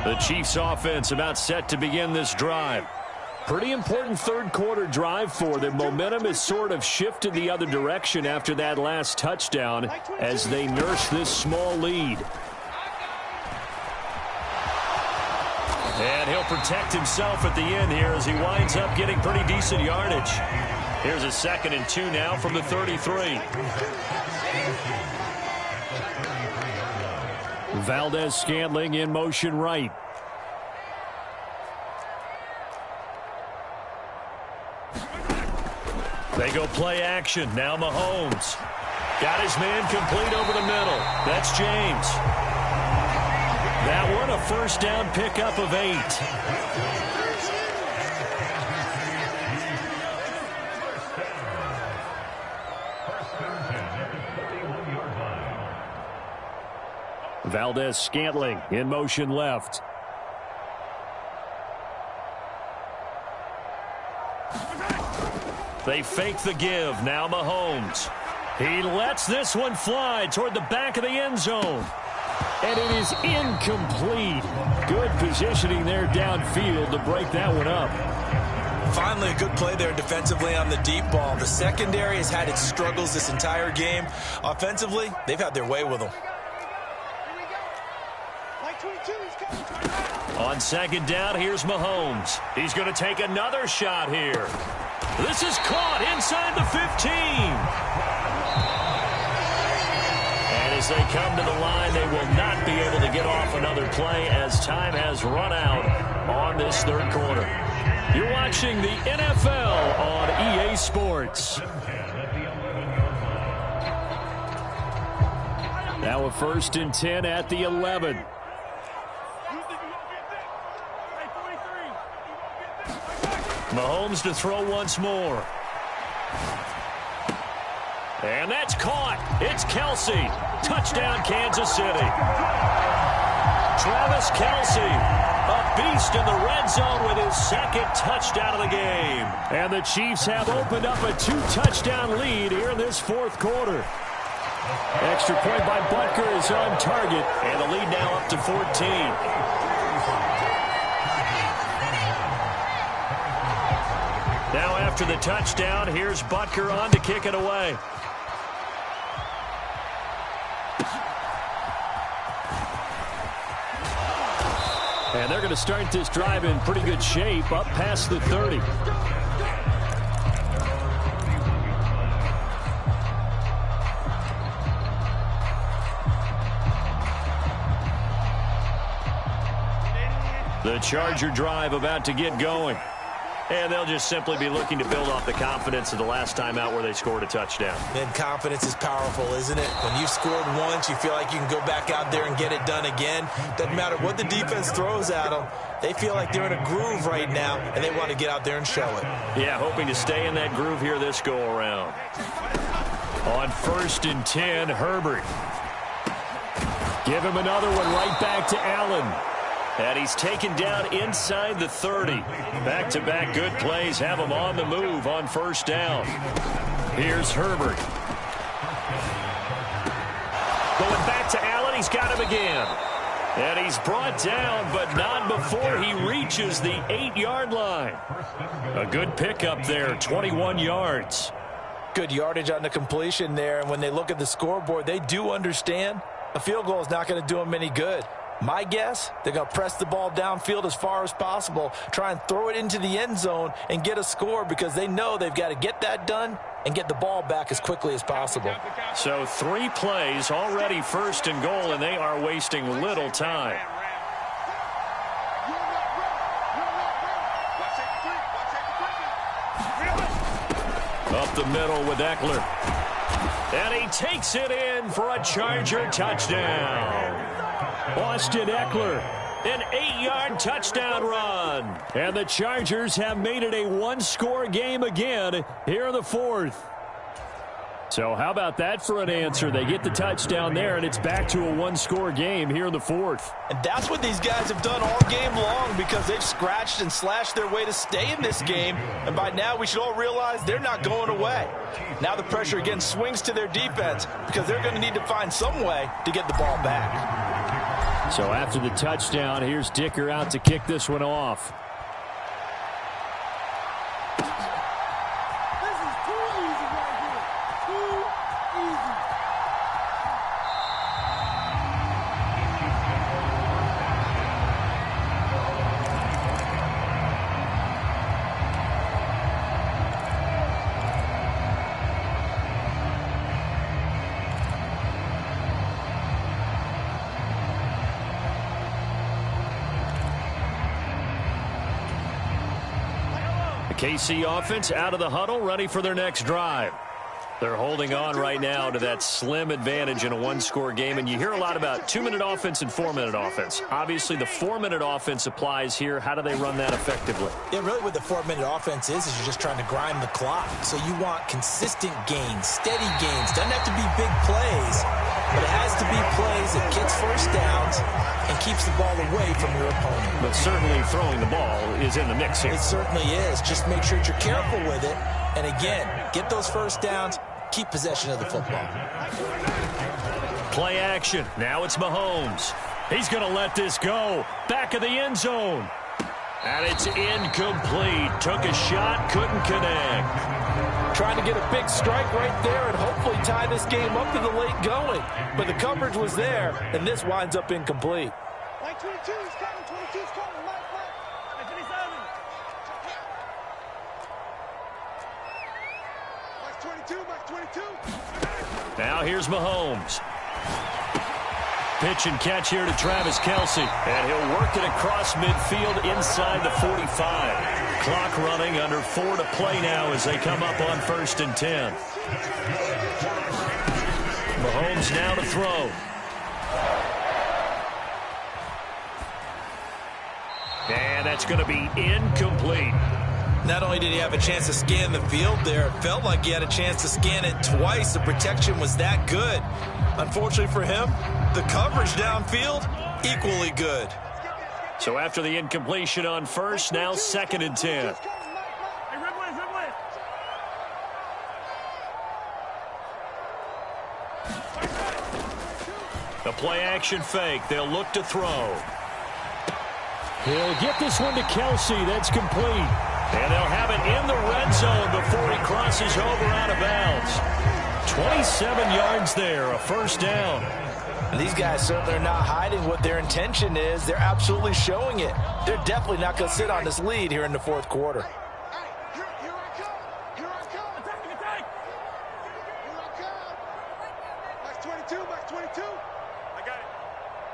The Chiefs offense about set to begin this drive. Pretty important third quarter drive for them. Momentum has sort of shifted the other direction after that last touchdown as they nurse this small lead. And he'll protect himself at the end here as he winds up getting pretty decent yardage. Here's a 2nd and 2 now from the 33. Valdez-Scantling in motion right. They go play action. Now Mahomes. Got his man complete over the middle. That's James. That one a first down pickup of 8. Valdez-Scantling in motion left. They fake the give. Now Mahomes. He lets this one fly toward the back of the end zone. And it is incomplete. Good positioning there downfield to break that one up. Finally, a good play there defensively on the deep ball. The secondary has had its struggles this entire game. Offensively, they've had their way with them. On 2nd down, here's Mahomes. He's going to take another shot here. This is caught inside the 15. And as they come to the line, they will not be able to get off another play as time has run out on this third quarter. You're watching the NFL on EA Sports. Now a 1st and 10 at the 11. Mahomes to throw once more. And that's caught. It's Kelsey. Touchdown, Kansas City. Travis Kelsey, a beast in the red zone with his 2nd touchdown of the game. And the Chiefs have opened up a 2-touchdown lead here in this 4th quarter. Extra point by Butker is on target, and the lead now up to 14. Now after the touchdown, here's Butker on to kick it away. And they're going to start this drive in pretty good shape, up past the 30. The Charger drive about to get going. And they'll just simply be looking to build off the confidence of the last time out where they scored a touchdown. And confidence is powerful, isn't it? When you've scored once, you feel like you can go back out there and get it done again. Doesn't matter what the defense throws at them. They feel like they're in a groove right now, and they want to get out there and show it. Yeah, hoping to stay in that groove here this go-around. On 1st and 10, Herbert. Give him another one right back to Allen. And he's taken down inside the 30. Back-to-back good plays have him on the move on 1st down. Here's Herbert. Going back to Allen. He's got him again. And he's brought down, but not before he reaches the 8-yard line. A good pickup there, 21 yards. Good yardage on the completion there. And when they look at the scoreboard, they do understand a field goal is not going to do them any good. My guess, they're going to press the ball downfield as far as possible, try and throw it into the end zone and get a score because they know they've got to get that done and get the ball back as quickly as possible. So 3 plays already 1st and goal, and they are wasting little time. Up the middle with Eckler. And he takes it in for a Charger touchdown. Austin Eckler, an 8-yard touchdown run. And the Chargers have made it a 1-score game again here in the 4th. So how about that for an answer? They get the touchdown there, and it's back to a 1-score game here in the 4th. And that's what these guys have done all game long because they've scratched and slashed their way to stay in this game. And by now, we should all realize they're not going away. Now the pressure again swings to their defense because they're going to need to find some way to get the ball back. So after the touchdown, here's Dicker out to kick this one off. KC offense out of the huddle, ready for their next drive. They're holding on right now to that slim advantage in a 1-score game, and you hear a lot about 2-minute offense and 4-minute offense. Obviously, the 4-minute offense applies here. How do they run that effectively? Yeah, really what the 4-minute offense is you're just trying to grind the clock. So you want consistent gains, steady gains. Doesn't have to be big plays, but it has to be plays that gets 1st downs and keeps the ball away from your opponent. But certainly throwing the ball is in the mix here. It certainly is. Just make sure that you're careful with it. And again, get those 1st downs, keep possession of the football. Play action. Now it's Mahomes. He's going to let this go. Back of the end zone. And it's incomplete. Took a shot, couldn't connect. Trying to get a big strike right there and hopefully tie this game up in the late going. But the coverage was there, and this winds up incomplete. Like 22 is coming, 22 is coming, Mike. Like 27. Like 22, Mike 22. Now here's Mahomes. pitch and catch here to Travis Kelce. And he'll work it across midfield inside the 45. Clock running, under 4 to play now as they come up on 1st and 10. Mahomes now to throw. And that's going to be incomplete. Not only did he have a chance to scan the field there, it felt like he had a chance to scan it twice. The protection was that good. Unfortunately for him, the coverage downfield, equally good. So after the incompletion on 1st, now 2nd and 10. The play action fake. They'll look to throw. He'll get this one to Kelce. That's complete. And they'll have it in the red zone before he crosses over out of bounds. 27 yards there, a 1st down. And these guys certainly are not hiding what their intention is. They're absolutely showing it. They're definitely not going to sit on this lead here in the 4th quarter. Here I come. Here I come. Attack. Here I come. Max 22. Max 22. I got it.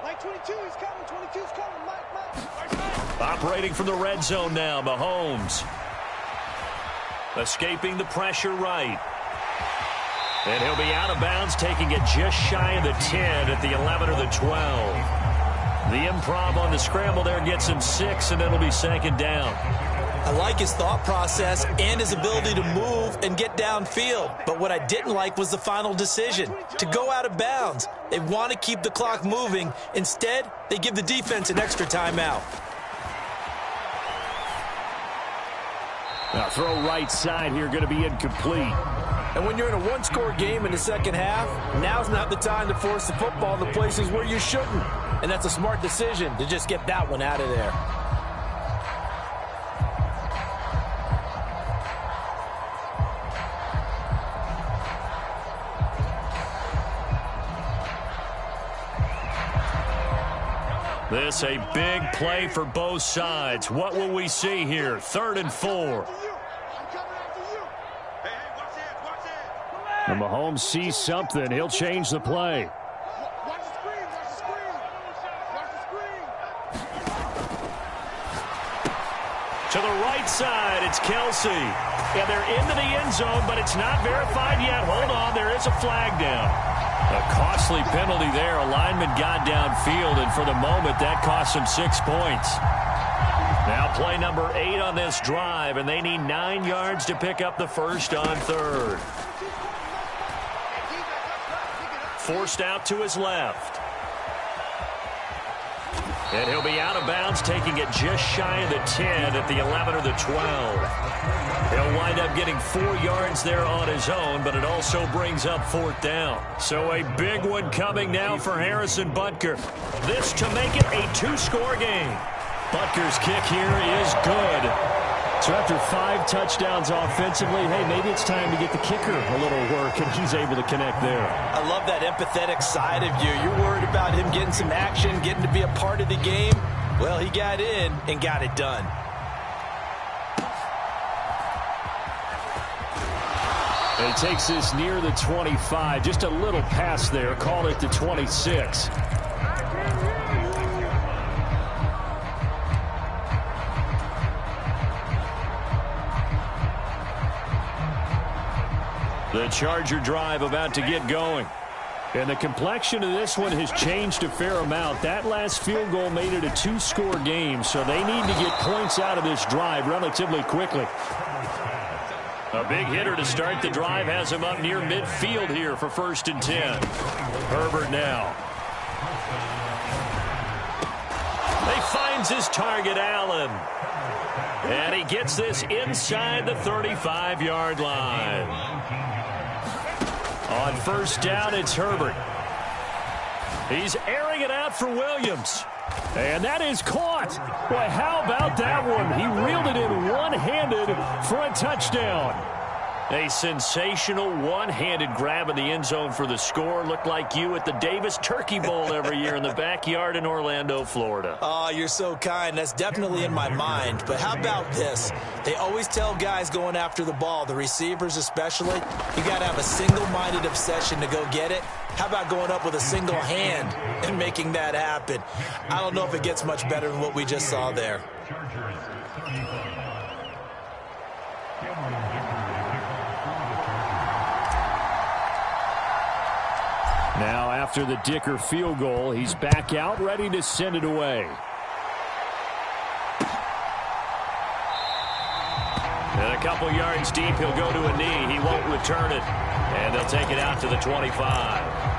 Mike 22. He's coming. 22's coming. Mike. Operating from the red zone now, Mahomes. Escaping the pressure right. And he'll be out of bounds, taking it just shy of the 10 at the 11 or the 12. The improv on the scramble there gets him 6, and it'll be 2nd down. I like his thought process and his ability to move and get downfield. But what I didn't like was the final decision, to go out of bounds. They want to keep the clock moving. Instead, they give the defense an extra timeout. Now throw right side here, going to be incomplete. And when you're in a one-score game in the second half, now's not the time to force the football in the places where you shouldn't. And that's a smart decision to just get that one out of there. This a big play for both sides. What will we see here? 3rd and 4. And Mahomes sees something. He'll change the play. Watch the screen. Watch the screen. Watch the screen. To the right side, it's Kelce. Yeah, they're into the end zone, but it's not verified yet. Hold on, there is a flag down. A costly penalty there. A lineman got downfield, and for the moment, that cost him 6 points. Now play number 8 on this drive, and they need 9 yards to pick up the 1st on 3rd. Forced out to his left. And he'll be out of bounds, taking it just shy of the 10 at the 11 or the 12. He'll wind up getting 4 yards there on his own, but it also brings up 4th down. So a big one coming now for Harrison Butker. This to make it a 2-score game. Butker's kick here is good. So after 5 touchdowns offensively, hey, maybe it's time to get the kicker a little work, and he's able to connect there. I love that empathetic side of you. You're worried about him getting some action, getting to be a part of the game. Well, he got in and got it done. And he takes this near the 25. Just a little pass there. Called it the 26. The Charger drive about to get going. And the complexion of this one has changed a fair amount. That last field goal made it a 2-score game, so they need to get points out of this drive relatively quickly. A big hitter to start the drive has him up near midfield here for 1st and 10. Herbert now. He finds his target, Allen. And he gets this inside the 35-yard line. On 1st down, it's Herbert. He's airing it out for Williams. And that is caught. Boy, how about that one? He reeled it in one-handed for a touchdown. A sensational one-handed grab in the end zone for the score. Looked like you at the Davis Turkey Bowl every year in the backyard in Orlando, Florida. Oh, you're so kind. That's definitely in my mind. But how about this? They always tell guys going after the ball, the receivers especially, you got to have a single-minded obsession to go get it. How about going up with a single hand and making that happen? I don't know if it gets much better than what we just saw there. Now, after the Dicker field goal, he's back out, ready to send it away. And a couple yards deep, he'll go to a knee. He won't return it. And they'll take it out to the 25.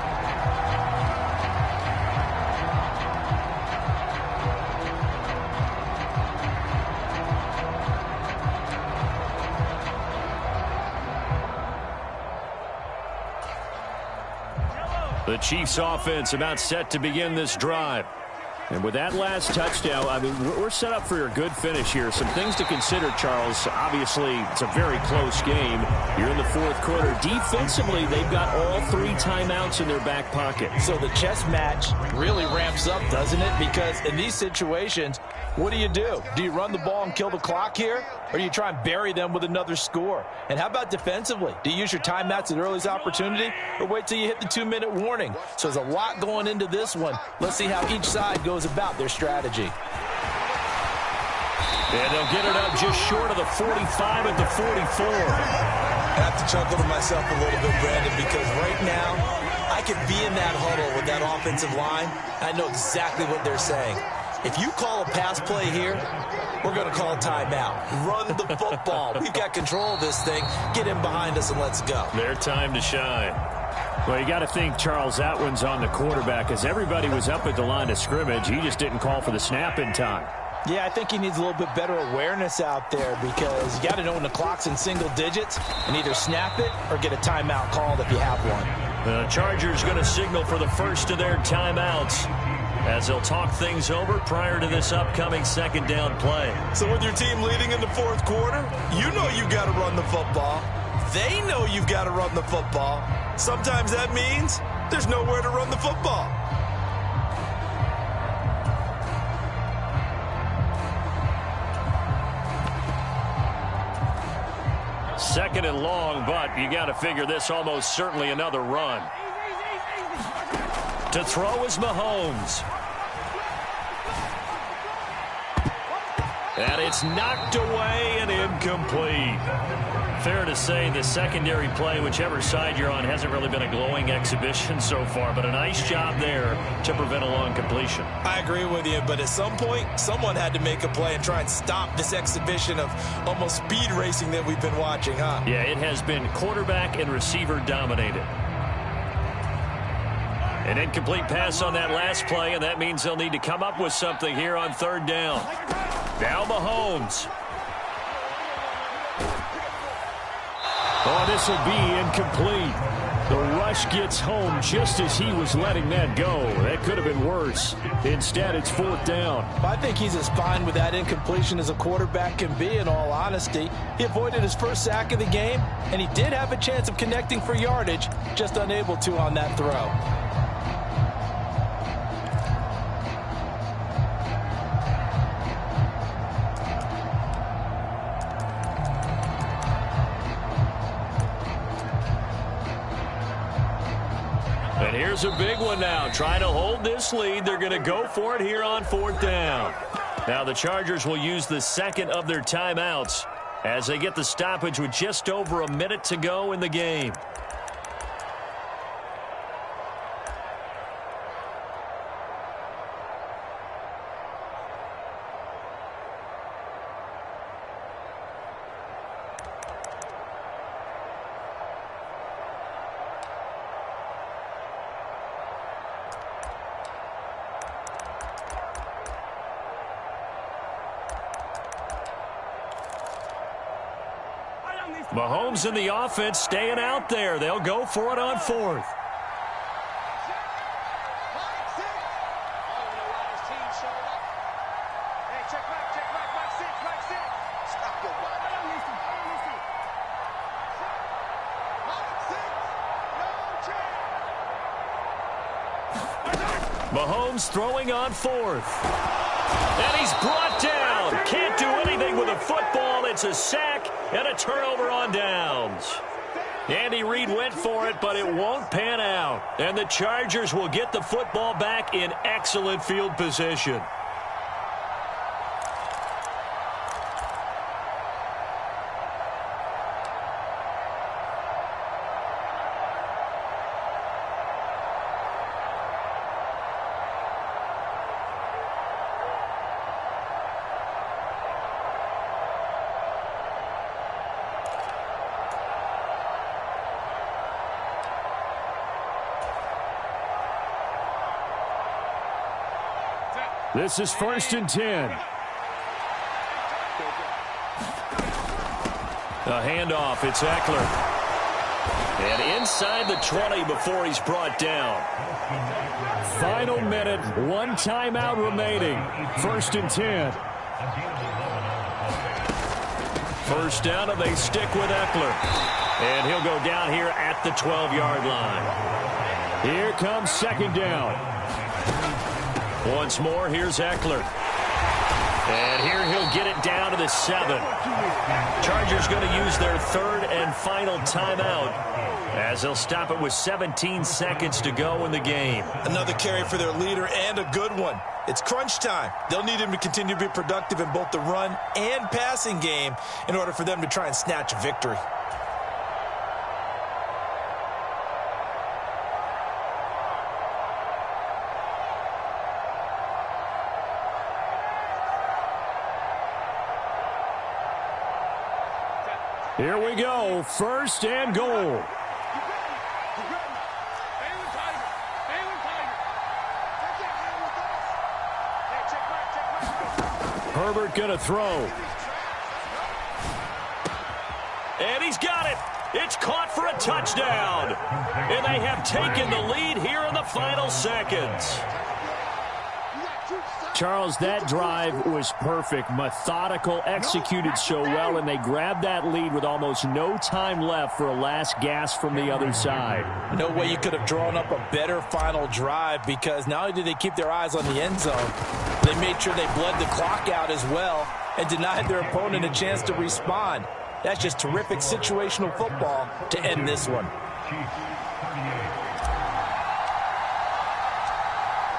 The Chiefs offense about set to begin this drive. And with that last touchdown, I mean, we're set up for a good finish here. Some things to consider, Charles. Obviously, it's a very close game. You're in the fourth quarter. Defensively, they've got all 3 timeouts in their back pocket. So the chess match really ramps up, doesn't it? Because in these situations, what do? Do you run the ball and kill the clock here? Or do you try and bury them with another score? And how about defensively? Do you use your timeouts at earliest opportunity or wait till you hit the 2-minute warning? So there's a lot going into this one. Let's see how each side goes about their strategy. And they'll get it up just short of the 45 at the 44. I have to chuckle to myself a little bit, Brandon, because right now I could be in that huddle with that offensive line. I know exactly what they're saying. If you call a pass play here, we're going to call a timeout. Run the football. We've got control of this thing. Get in behind us and let's go. Their time to shine. Well, you got to think, Charles, that one's on the quarterback as everybody was up at the line of scrimmage. He just didn't call for the snap in time. Yeah, I think he needs a little bit better awareness out there because you got to know when the clock's in single digits and either snap it or get a timeout called if you have one. The Chargers going to signal for the first of their timeouts as they'll talk things over prior to this upcoming second down play. So with your team leading in the fourth quarter, you know you got to run the football. They know you've got to run the football. Sometimes that means there's nowhere to run the football. Second and long, but you got to figure this almost certainly another run. To throw is Mahomes. And it's knocked away and incomplete. Fair to say the secondary play, whichever side you're on, hasn't really been a glowing exhibition so far, but a nice job there to prevent a long completion. I agree with you, but at some point, someone had to make a play and try and stop this exhibition of almost speed racing that we've been watching, huh? Yeah, it has been quarterback and receiver dominated. An incomplete pass on that last play, and that means they'll need to come up with something here on third down. Now Mahomes. Oh, this will be incomplete. The rush gets home just as he was letting that go. That could have been worse. Instead, it's fourth down. I think he's as fine with that incompletion as a quarterback can be, in all honesty. He avoided his first sack of the game, and he did have a chance of connecting for yardage, just unable to on that throw. And here's a big one now. Trying to hold this lead. They're going to go for it here on fourth down. Now the Chargers will use the second of their timeouts as they get the stoppage with just over a minute to go in the game. Mahomes in the offense staying out there. They'll go for it on fourth. Mahomes throwing on fourth. And he's brought down. Can't do anything with a football. It's a sack and a turnover on downs. Andy Reid went for it, but it won't pan out. And the Chargers will get the football back in excellent field position. This is 1st and 10. A handoff. It's Eckler. And inside the 20 before he's brought down. Final minute. One timeout remaining. 1st and 10. First down, and they stick with Eckler. And he'll go down here at the 12-yard line. Here comes 2nd down. Once more, here's Eckler. And here he'll get it down to the 7. Chargers going to use their 3rd and final timeout as they'll stop it with 17 seconds to go in the game. Another carry for their leader and a good one. It's crunch time. They'll need him to continue to be productive in both the run and passing game in order for them to try and snatch a victory. Here we go. 1st and goal. Herbert going to throw. And he's got it. It's caught for a touchdown. And they have taken the lead here in the final seconds. Charles, that drive was perfect, methodical, executed so well, and they grabbed that lead with almost no time left for a last gasp from the other side. No way you could have drawn up a better final drive, because not only did they keep their eyes on the end zone, they made sure they bled the clock out as well and denied their opponent a chance to respond. That's just terrific situational football to end this one.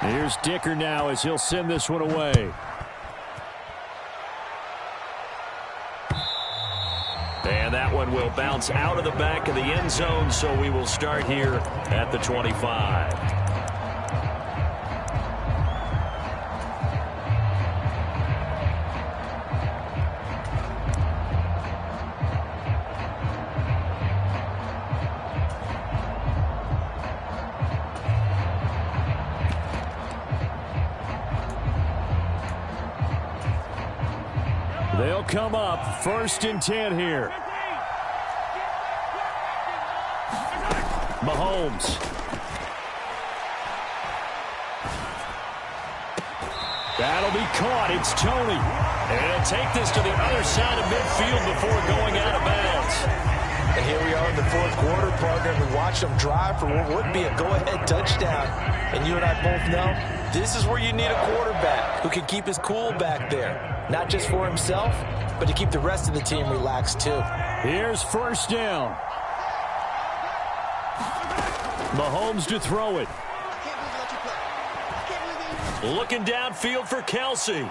Here's Dicker now as he'll send this one away. And that one will bounce out of the back of the end zone, so we will start here at the 25. They'll come up 1st and 10 here. Mahomes. That'll be caught. It's Tony. And he'll take this to the other side of midfield before going out of bounds. And here we are in the 4th quarter, partner. We watch them drive for what would be a go-ahead touchdown. And you and I both know this is where you need a quarterback who can keep his cool back there. Not just for himself, but to keep the rest of the team relaxed too. Here's 1st down. Mahomes to throw it. Looking downfield for Kelsey.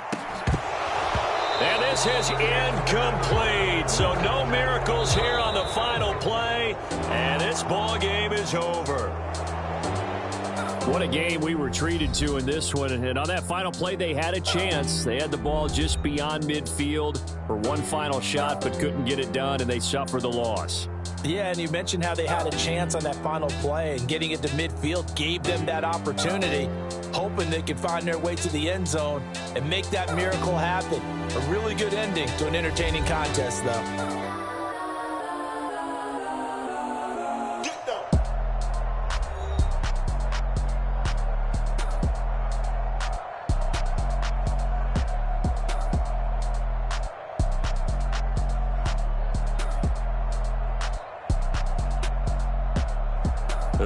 And this is incomplete. So no miracles here on the final play. And this ball game is over. What a game we were treated to in this one. And on that final play, they had a chance. They had the ball just beyond midfield for one final shot, but couldn't get it done, and they suffer the loss. Yeah, and you mentioned how they had a chance on that final play, and getting it to midfield gave them that opportunity, hoping they could find their way to the end zone and make that miracle happen. A really good ending to an entertaining contest, though.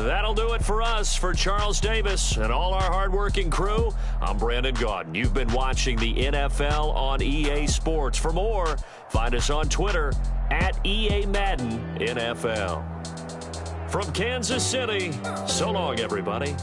That'll do it for us. For Charles Davis and all our hardworking crew, I'm Brandon Gaudin. You've been watching the NFL on EA Sports. For more, find us on Twitter at EA Madden NFL. From Kansas City, so long, everybody.